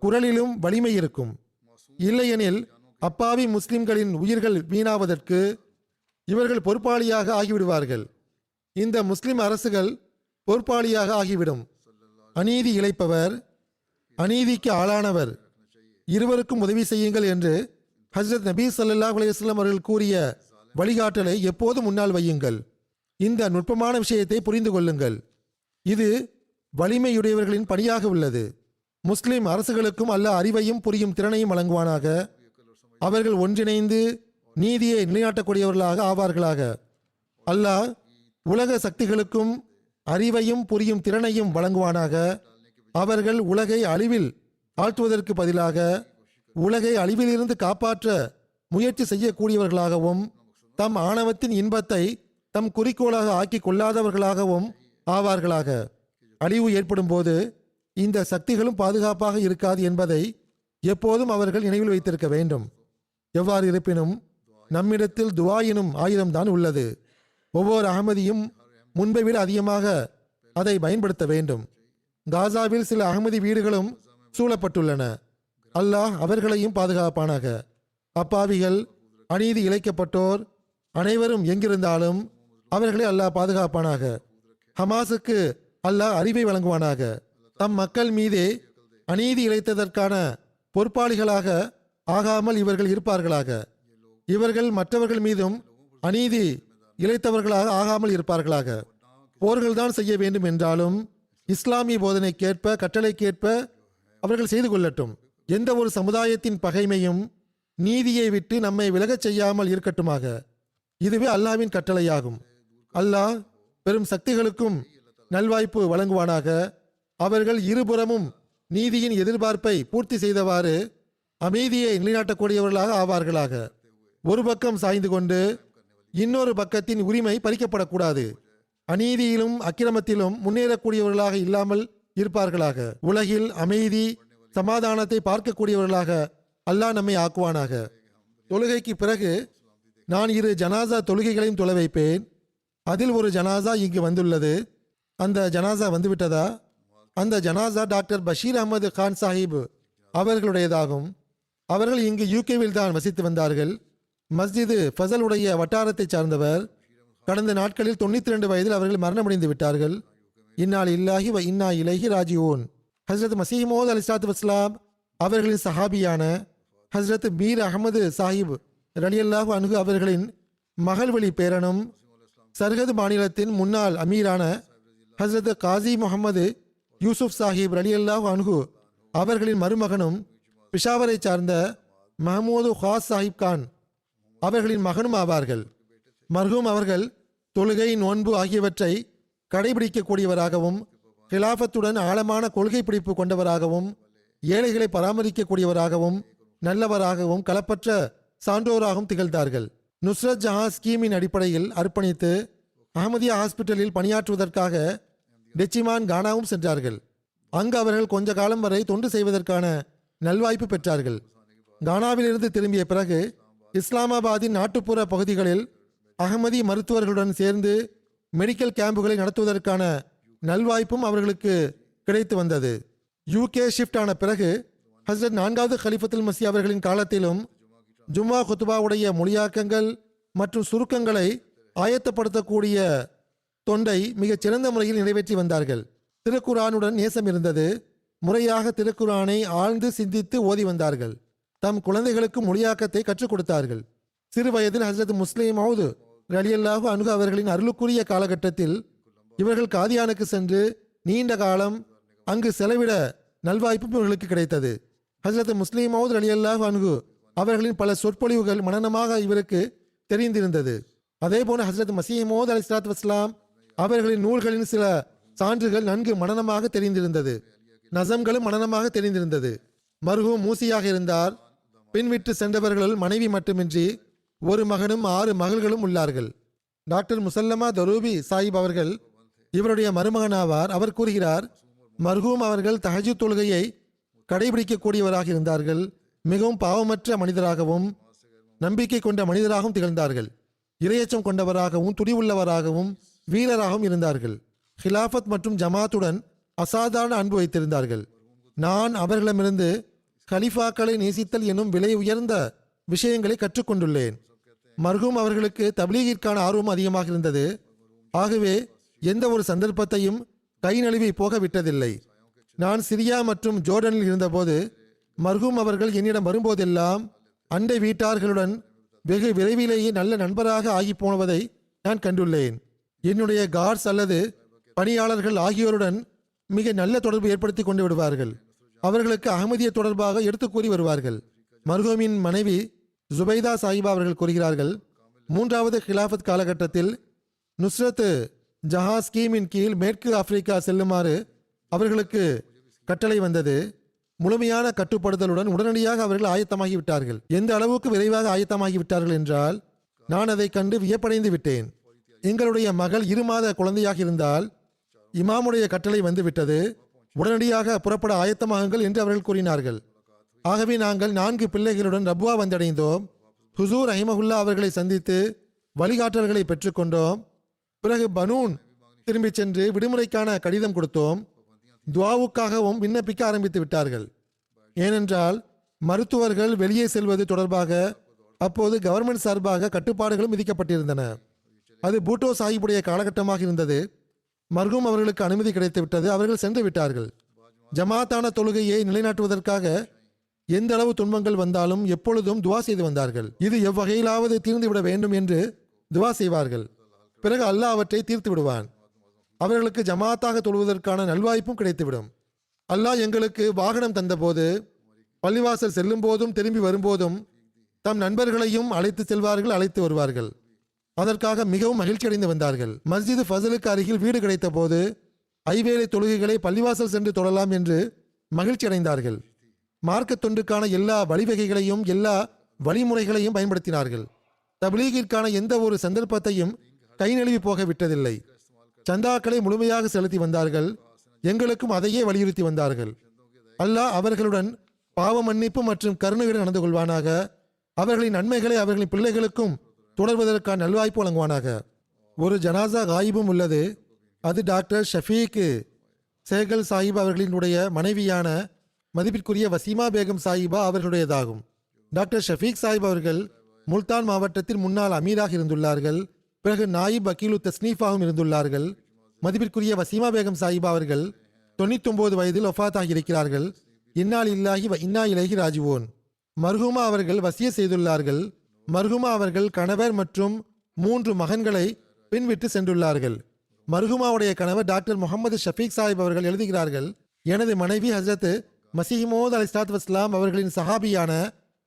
குரலிலும் வலிமை இருக்கும். இல்லையெனில் அப்பாவி முஸ்லிம்களின் உயிர்கள் வீணாவதற்கு இவர்கள் பொறுப்பாளியாக ஆகிவிடுவார்கள். இந்த முஸ்லிம் அரசுகள் பொறுப்பாளியாக ஆகிவிடும். அநீதி இழைப்பவர், அநீதிக்கு ஆளானவர் இருவருக்கும் உதவி செய்யுங்கள் என்று ஹஜ்ரத் நபி ஸல்லல்லாஹு அலைஹி வஸல்லம் அவர்கள் கூறிய வழிகாட்டலை எப்போதும் முன்னால் வையுங்கள். இந்த நுட்பமான விஷயத்தை புரிந்து கொள்ளுங்கள். இது வலிமையுடையவர்களின் பணியாக உள்ளது. முஸ்லிம் அரசுகளுக்கும் அல்லாஹ் அறிவையும் புரியும் திறனையும் வழங்குவானாக. அவர்கள் ஒன்றிணைந்து நீதியை நிலைநாட்டக்கூடியவர்களாக ஆவார்களாக. அல்லாஹ் உலக சக்திகளுக்கும் அறிவையும் புரியும் திறனையும் வழங்குவானாக. அவர்கள் உலகை அழிவில் ஆழ்த்துவதற்கு பதிலாக உலகை அழிவிலிருந்து காப்பாற்ற முயற்சி செய்யக்கூடியவர்களாகவும் தம் ஆணவத்தின் இன்பத்தை தம் குறிக்கோளாக ஆக்கி கொள்ளாதவர்களாகவும் ஆவார்களாக. அழிவு ஏற்படும் போது இந்த சக்திகளும் பாதுகாப்பாக இருக்காது என்பதை எப்போதும் அவர்கள் நினைவில் வைத்திருக்க வேண்டும். எவ்வாறு இருப்பினும் நம்மிடத்தில் துவா எனும் ஆயுதம்தான் உள்ளது. ஒவ்வொரு அகமதியும் முன்பை விட அதிகமாக அதை பயன்படுத்த வேண்டும். காசாவில் சில அகமதி வீடுகளும் சூழப்பட்டுள்ளன. அல்லாஹ் அவர்களையும் பாதுகாப்பானாக. அப்பாவிகள், அநீதி இழைக்கப்பட்டோர் அனைவரும் எங்கிருந்தாலும் அவர்களை அல்லாஹ் பாதுகாப்பானாக. ஹமாஸுக்கு அல்லாஹ் அறிவை வழங்குவானாக. தம் மக்கள் மீதே அநீதி இழைத்ததற்கான பொறுப்பாளிகளாக ஆகாமல் இவர்கள் இருப்பார்களாக. இவர்கள் மற்றவர்கள் மீதும் அநீதி இழைத்தவர்களாக ஆகாமல் இருப்பார்களாக. போர்கள்தான் செய்ய வேண்டும் என்றாலும் இஸ்லாமிய போதனைக்கேற்ப, கட்டளைக்கேற்ப அவர்கள் செய்து கொள்ளட்டும். எந்த ஒரு சமுதாயத்தின் பகைமையும் நீதியை விட்டு நம்மை விலகச் செய்யாமல் இருக்கட்டுமாக. இதுவே அல்லாஹ்வின் கட்டளையாகும். அல்லாஹ் பெரும் சக்திகளுக்கும் நல்வாய்ப்பு வழங்குவானாக. அவர்கள் இருபுறமும் நீதியின் எதிர்பார்ப்பை பூர்த்தி செய்தவாறு அமைதியை நிலைநாட்டக்கூடியவர்களாக ஆவார்களாக. ஒரு பக்கம் சாய்ந்து கொண்டு இன்னொரு பக்கத்தின் உரிமை பறிக்கப்படக்கூடாது. அநீதியிலும் அக்கிரமத்திலும் முன்னேறக்கூடியவர்களாக இல்லாமல் இருப்பார்களாக. உலகில் அமைதி சமாதானத்தை பார்க்கக்கூடியவர்களாக அல்லாஹ் நம்மை ஆக்குவானாக. தொழுகைக்கு பிறகு நான் 2 ஜனாசா தொழுகைகளையும் தொலை வைப்பேன். அதில் ஒரு ஜனாசா இங்கு வந்துள்ளது. அந்த ஜனாசா வந்துவிட்டதா? அந்த ஜனாசா டாக்டர் பஷீர் அஹமது கான் சாஹிப் அவர்களுடையதாகும். அவர்கள் இங்கு யூகேவில் தான் வசித்து வந்தார்கள். மஸ்ஜிது ஃபசலுடைய வட்டாரத்தை சார்ந்தவர். கடந்த நாட்களில் 92 வயதில் அவர்கள் மரணமடைந்து விட்டார்கள். இன்னால் இல்லாஹி வ இன்னா இலைஹி ராஜிஊன். ஹஸ்ரத் மசீஹ் மௌத் அலைஹிஸ்ஸலாத்து வஸ்ஸலாம் அவர்களின் சஹாபியான ஹஸ்ரத் மீர் அஹமது சாஹிப் ரலியல்லாஹு அன்ஹு அவர்களின் மகள்வழி பேரனும் சர்கத் மாநிலத்தின் முன்னாள் அமீரான ஹஸ்ரத் காசி முகமது யூசுப் சாஹிப் ரலியல்லாஹு அன்ஹு அவர்களின் மருமகனும் பிஷாவரை சார்ந்த மஹமூது ஹாஸ் சாஹிப் கான் அவர்களின் மகனும் ஆவார்கள். மர்ஹூம் அவர்கள் தொழுகை, நோன்பு ஆகியவற்றை கடைபிடிக்கக்கூடியவராகவும் ஹிலாஃபத்துடன் ஆழமான கொள்கை பிடிப்பு கொண்டவராகவும் ஏழைகளை பராமரிக்கக்கூடியவராகவும் நல்லவராகவும் களப்பற்ற சான்றோராகவும் திகழ்ந்தார்கள். நுஸ்ரத் ஜஹான் ஸ்கீமின் அடிப்படையில் அர்ப்பணித்து அஹமதியா ஹாஸ்பிட்டலில் பணியாற்றுவதற்காக டெச்சிமான் கானாவும் சென்றார்கள். அங்கு அவர்கள் கொஞ்ச காலம் வரை தொண்டு செய்வதற்கான நல்வாய்ப்பு பெற்றார்கள். கானாவிலிருந்து திரும்பிய பிறகு இஸ்லாமாபாத்தின் நாட்டுப்புற பகுதிகளில் அகமதி மருத்துவர்களுடன் சேர்ந்து மெடிக்கல் கேம்புகளை நடத்துவதற்கான நல்வாய்ப்பும் அவர்களுக்கு கிடைத்து வந்தது. யூகே ஷிஃப்ட் ஆன பிறகு ஹஸ்ரத் 4வது கலிஃபத்துல் மசி அவர்களின் காலத்திலும் ஜும்மா குத்துபாவுடைய மொழியாக்கங்கள் மற்றும் சுருக்கங்களை ஆயத்தப்படுத்தக்கூடிய தொண்டை மிகச் சிறந்த முறையில் நிறைவேற்றி வந்தார்கள். திருக்குரானுடன் நேசம் இருந்தது. முறையாக திருக்குரானை ஆழ்ந்து சிந்தித்து ஓதி வந்தார்கள். தம் குழந்தைகளுக்கு மொழியாக்கத்தை கற்றுக் கொடுத்தார்கள். சிறு வயதில் ஹஸ்ரத் முஸ்லிம் மௌது ரலியல்லாஹு அன்ஹு அவர்களின் அருளுக்குரிய காலகட்டத்தில் இவர்கள் காதியானுக்கு சென்று நீண்ட காலம் அங்கு செலவிட நல்வாய்ப்பும் இவர்களுக்கு கிடைத்தது. ஹஸ்ரத் முஸ்லிம் மௌத் ரலியல்லாஹு அன்ஹு அவர்களின் பல சொற்பொழிவுகள் மனனமாக இவருக்கு தெரிந்திருந்தது. அதே போல ஹஸ்ரத் மசீஹ் மௌத் அலைஹிஸ்ஸலாத்து வஸ்ஸலாம் அவர்களின் நூல்களின் சில சான்றுகள் நன்கு மனனமாக தெரிந்திருந்தது. நசம்களும் மனனமாக தெரிந்திருந்தது. மர்ஹூம் மூசியாக இருந்தார். பின்விட்டு சென்றவர்களுள் மனைவி மட்டுமின்றி ஒரு மகனும் 6 மகள்களும் உள்ளார்கள். டாக்டர் முசல்லமா தரூபி சாஹிப் அவர்கள் இவருடைய மருமகனாவார். அவர் கூறுகிறார், மர்ஹூம் அவர்கள் தஹஜ்ஜுத் தொழுகையை கடைபிடிக்கக்கூடியவராக இருந்தார்கள். மிகவும் பாவமற்ற மனிதராகவும் நம்பிக்கை கொண்ட மனிதராகவும் திகழ்ந்தார்கள். இரையச்சம் கொண்டவராகவும் துணிவுள்ளவராகவும் வீரராகவும் இருந்தார்கள். ஹிலாஃபத் மற்றும் ஜமாத்துடன் அசாதாரண அன்பு வைத்திருந்தார்கள். நான் அவர்களிடமிருந்து கலிஃபாக்களை நேசித்தல் எனும் விலை உயர்ந்த விஷயங்களை கற்றுக்கொண்டுள்ளேன். மர்ஹூம் அவர்களுக்கு தப்லீகிற்கான ஆர்வம் அதிகமாக இருந்தது. ஆகவே எந்த ஒரு சந்தர்ப்பத்தையும் கை நழுவி போக விட்டதில்லை. நான் சிரியா மற்றும் ஜோர்டனில் இருந்தபோது மர்ஹூம் அவர்கள் என்னிடம் வரும்போதெல்லாம் அண்டை வீட்டார்களுடன் வெகு விரைவிலேயே நல்ல நண்பராக ஆகி போனதை நான் கண்டுள்ளேன். என்னுடைய கார்ட்ஸ் அல்லது பணியாளர்கள் ஆகியோருடன் மிக நல்ல தொடர்பு ஏற்படுத்தி கொண்டு விடுவார்கள். அவர்களுக்கு அகமதிய தொடர்பாக எடுத்து கூறி வருவார்கள். மர்ஹூமின் மனைவி ஜுபைதா சாஹிபா அவர்கள் கூறுகிறார்கள், 3வது ஹிலாஃபத் காலகட்டத்தில் நுஸ்ரத் ஜஹா ஸ்கீமின் கீழ் மேற்கு ஆப்பிரிக்கா செல்லுமாறு அவர்களுக்கு கட்டளை வந்தது. முழுமையான கட்டுப்படுத்தலுடன் உடனடியாக அவர்கள் ஆயத்தமாகிவிட்டார்கள். எந்த அளவுக்கு விரைவாக ஆயத்தமாகிவிட்டார்கள் என்றால் நான் அதை கண்டு வியப்படைந்து விட்டேன். எங்களுடைய மகள் 2 மாத குழந்தையாக இருந்தால் இமாமுடைய கட்டளை வந்துவிட்டது, உடனடியாக புறப்பட ஆயத்தமாகுங்கள் என்று அவர்கள் கூறினார்கள். ஆகவே நாங்கள் 4 பிள்ளைகளுடன் ரப்வா வந்தடைந்தோம். ஹுசூர் ரஹிமஹுல்லா அவர்களை சந்தித்து வழிகாட்டல்களை பெற்றுக்கொண்டோம். பிறகு பனூன் திரும்பி சென்று விடுமுறைக்கான கடிதம் கொடுத்தோம். துவாவுக்காகவும் விண்ணப்பிக்க ஆரம்பித்து விட்டார்கள். ஏனென்றால் மருத்துவர்கள் வெளியே செல்வது தொடர்பாக அப்போது கவர்மெண்ட் சார்பாக கட்டுப்பாடுகளும் விதிக்கப்பட்டிருந்தன. அது பூட்டோ சாஹிபுடைய காலகட்டமாக இருந்தது. மர்ஹூம் அவர்களுக்கு அனுமதி கிடைத்து விட்டது. அவர்கள் சென்று விட்டார்கள். ஜமாத்தான தொழுகையை நிலைநாட்டுவதற்காக எந்த அளவு துன்பங்கள் வந்தாலும் எப்பொழுதும் துவா செய்து வந்தார்கள். இது எவ்வகையிலாவது தீர்ந்துவிட வேண்டும் என்று துவா செய்வார்கள். பிறகு அல்லாஹ் அவற்றை தீர்த்து விடுவான். அவர்களுக்கு ஜமாத்தாக தொழுவதற்கான நல்வாய்ப்பும் கிடைத்துவிடும். அல்லாஹ் எங்களுக்கு வாகனம் தந்தபோது பள்ளிவாசல் செல்லும் போதும் திரும்பி வரும்போதும் தம் நண்பர்களையும் அழைத்து செல்வார்கள், அழைத்து வருவார்கள். அதற்காக மிகவும் மகிழ்ச்சி அடைந்து வந்தார்கள். மஸ்ஜித் ஃபசலுக்கு அருகில் வீடு கிடைத்த போது ஐவேளை தொழுகைகளை பள்ளிவாசல் சென்று தொழலாம் என்று மகிழ்ச்சி அடைந்தார்கள். மார்க்க தொண்டுக்கான எல்லா வழிவகைகளையும் எல்லா வழிமுறைகளையும் பயன்படுத்தினார்கள். தப்லீகிற்கான எந்த ஒரு சந்தர்ப்பத்தையும் கை நழுவி போக விட்டதில்லை. சந்தாக்களை முழுமையாக செலுத்தி வந்தார்கள். எங்களுக்கும் அதையே வலியுறுத்தி வந்தார்கள். அல்லாஹ் அவர்களுடன் பாவ மன்னிப்பு மற்றும் கருணையுடன் நடந்து கொள்வானாக. அவர்களின் நன்மைகளை அவர்களின் பிள்ளைகளுக்கும் தொடர்வதற்கான நல்வாய்ப்பு வழங்குவானாக. ஒரு ஜனாசா காயிபும் உள்ளது. அது டாக்டர் ஷஃபீக் சேகல் சாஹிப் அவர்களினுடைய மனைவியான மதிப்பிற்குரிய வசீமா பேகம் சாஹிபா அவர்களுடையதாகும். டாக்டர் ஷஃபீக் சாஹிப் அவர்கள் முல்தான் மாவட்டத்தில் முன்னாள் அமீராக இருந்துள்ளார்கள். பிறகு நாயிப் வக்கீலு தஸ்னீஃபாகவும் இருந்துள்ளார்கள். மதிப்பிற்குரிய வசீமா பேகம் சாஹிபா அவர்கள் 99 வயதில் ஒஃபாத்தாகி இருக்கிறார்கள். இன்னா லில்லாஹி வ இன்னா இலைஹி ராஜிவோன். மர்ஹூமா அவர்கள் வசிய செய்துள்ளார்கள். மர்ஹூமா அவர்கள் கணவர் மற்றும் 3 மகன்களை பின்விட்டு சென்றுள்ளார்கள். மர்ஹூமாவுடைய கணவர் டாக்டர் முகமது ஷஃபீக் சாஹிப் அவர்கள் எழுதுகிறார்கள், எனது மனைவி ஹஸ்ரத் மசீமோத் அலிஸ்லாத் வஸ்லாம் அவர்களின் சஹாபியான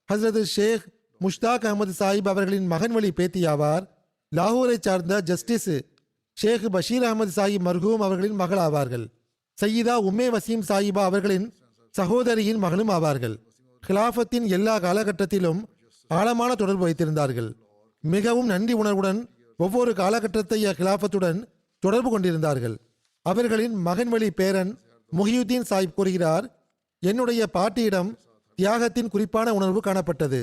ஹஸ்ரத் ஷேக் முஷ்தாக் அகமது சாஹிப் அவர்களின் மகன் வழி பேத்தியாவார். லாகூரை சார்ந்த ஜஸ்டிஸ் ஷேக் பஷீர் அகமது சாஹிப் மர்ஹூம் அவர்களின் மகள் ஆவார்கள். சையீதா உம்மே வசீம் சாஹிபா அவர்களின் சகோதரியின் மகளும் ஆவார்கள். ஹிலாஃபத்தின் எல்லா காலகட்டத்திலும் ஆழமான தொடர்பு வைத்திருந்தார்கள். மிகவும் நன்றி உணர்வுடன் ஒவ்வொரு காலகட்டத்தைய ஹிலாஃபத்துடன் தொடர்பு கொண்டிருந்தார்கள். அவர்களின் மகன் வழி பேரன் முஹியுத்தீன் சாஹிப் கூறுகிறார், என்னுடைய பாட்டியிடம் தியாகத்தின் குறிப்பான உணர்வு காணப்பட்டது.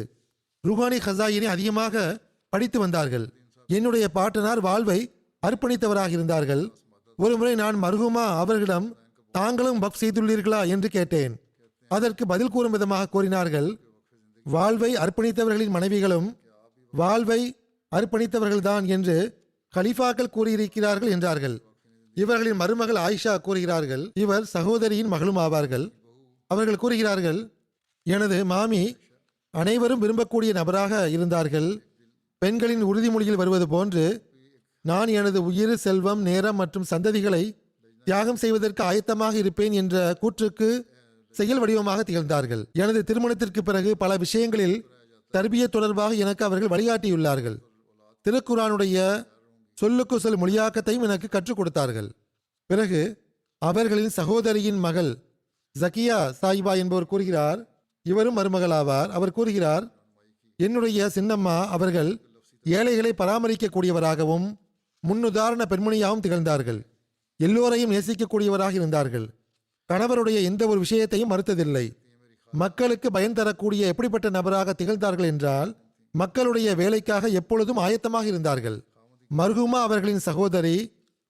ருஹானி ஹசாயினை அதிகமாக படித்து வந்தார்கள். என்னுடைய பாட்டனார் வாழ்வை அர்ப்பணித்தவராக இருந்தார்கள். ஒருமுறை நான் மர்ஹூமா அவர்களிடம் தாங்களும் வக்ஃப் செய்துள்ளீர்களா என்று கேட்டேன். அதற்கு பதில் கூறும் விதமாக கூறினார்கள், வாழ்வை அர்ப்பணித்தவர்களின் மனைவிகளும் வாழ்வை அர்ப்பணித்தவர்கள்தான் என்று கலீஃபாக்கள் கூறியிருக்கிறார்கள் என்றார்கள். இவர்களின் மருமகள் ஆயிஷா கூறுகிறார்கள், இவர் சகோதரியின் மகளும் ஆவார்கள். அவர்கள் கூறுகிறார்கள், எனது மாமி அனைவரும் விரும்பக்கூடிய நபராக இருந்தார்கள். பெண்களின் உறுதிமொழியில் வருவது போன்று நான் எனது உயிர், செல்வம், நேரம் மற்றும் சந்ததிகளை தியாகம் செய்வதற்கு ஆயத்தமாக இருப்பேன் என்ற கூற்றுக்கு செயல் வடிவமாக திகழ்ந்தார்கள். எனது திருமணத்திற்கு பிறகு பல விஷயங்களில் தர்பியத் தொடர்பாக எனக்கு அவர்கள் வழிகாட்டியுள்ளார்கள். திருக்குரானுடைய சொல்லுக்கு சொல் மொழியாக்கத்தையும் எனக்கு கற்றுக் கொடுத்தார்கள். பிறகு அவர்களின் சகோதரியின் மகள் ஜக்கியா சாயிபா என்பவர் கூறுகிறார், இவரும் மருமகளாவார். அவர் கூறுகிறார், என்னுடைய சின்னம்மா அவர்கள் ஏழைகளை பராமரிக்கக்கூடியவராகவும் முன்னுதாரண பெண்மணியாகவும் திகழ்ந்தார்கள். எல்லோரையும் நேசிக்கக்கூடியவராக இருந்தார்கள். கணவருடைய எந்த ஒரு விஷயத்தையும் மறுத்ததில்லை. மக்களுக்கு பயன் தரக்கூடிய எப்படிப்பட்ட நபராக திகழ்ந்தார்கள் என்றால், மக்களுடைய வேலைக்காக எப்பொழுதும் ஆயத்தமாக இருந்தார்கள். மர்ஹூமா அவர்களின் சகோதரி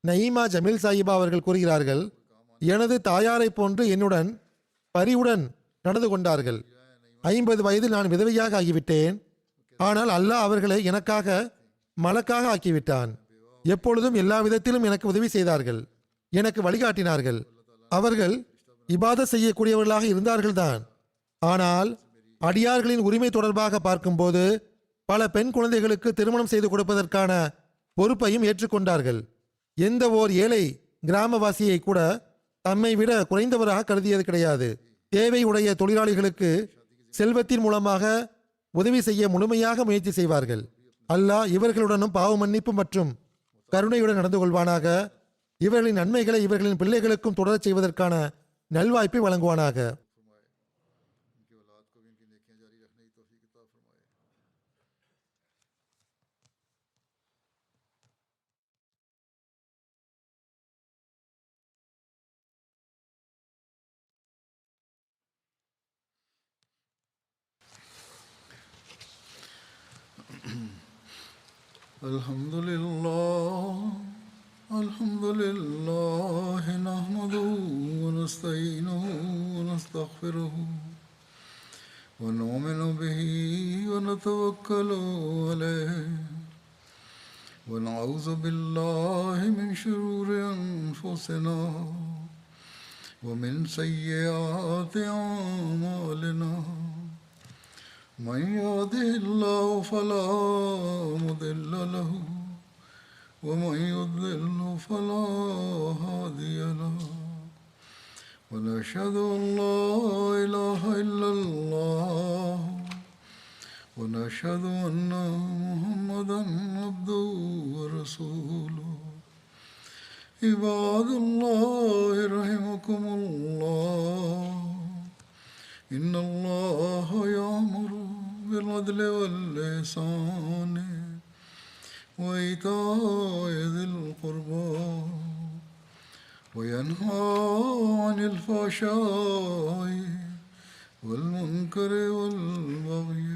நயீமா ஜமீல் சாயிபா அவர்கள் கூறுகிறார்கள், எனது தாயாரை போன்று என்னுடன் பரிவுடன் நடந்து கொண்டார்கள். 50 வயதில் நான் விதவையாக ஆகிவிட்டேன். ஆனால் அல்லாஹ் அவர்களை எனக்காக மலக்காக ஆக்கிவிட்டான். எப்பொழுதும் எல்லா விதத்திலும் எனக்கு உதவி செய்தார்கள், எனக்கு வழிகாட்டினார்கள். அவர்கள் இபாதத் செய்யக்கூடியவர்களாக இருந்தார்கள்தான். ஆனால் அடியார்களின் உரிமை தொடர்பாக பார்க்கும்போது பல பெண் குழந்தைகளுக்கு திருமணம் செய்து கொடுப்பதற்கான பொறுப்பையும் ஏற்றுக்கொண்டார்கள். எந்த ஓர் ஏழை கிராமவாசியை கூட தம்மை விட குறைந்தவராக கருதியது கிடையாது. தேவை உடைய தொழிலாளிகளுக்கு செல்வத்தின் மூலமாக உதவி செய்ய முழுமையாக முயற்சி செய்வார்கள். அல்லாஹ் இவர்களுடனும் பாவ மன்னிப்பு மற்றும் கருணையுடன் நடந்து கொள்வானாக. இவர்களின் நன்மைகளை இவர்களின் பிள்ளைகளுக்கும் தொடரச் செய்வதற்கான நல்வாய்ப்பை வழங்குவானாக. الحمد لله نحمده ونستعينه ونستغفره ونؤمن به ونتوكل عليه ونعوذ بالله من شرور أنفسنا ومن سيئات أعمالنا من يهده الله فلا مضل له ومن يضلل فلا هادي له ونشهد أن لا إله إلا الله ونشهد أن محمدا عبده ورسوله عباد الله رحمكم الله إن الله يأمر بالعدل والإحسان وإيتاء ذي القربى وينهى عن الفحشاء والمنكر والبغي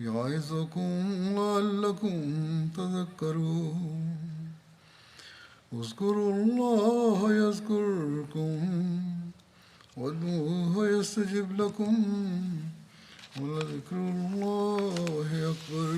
يعظكم لعلكم تذكرون اذكروا الله يذكركم وادعوه يستجب لكم ولذكر الله أكبر.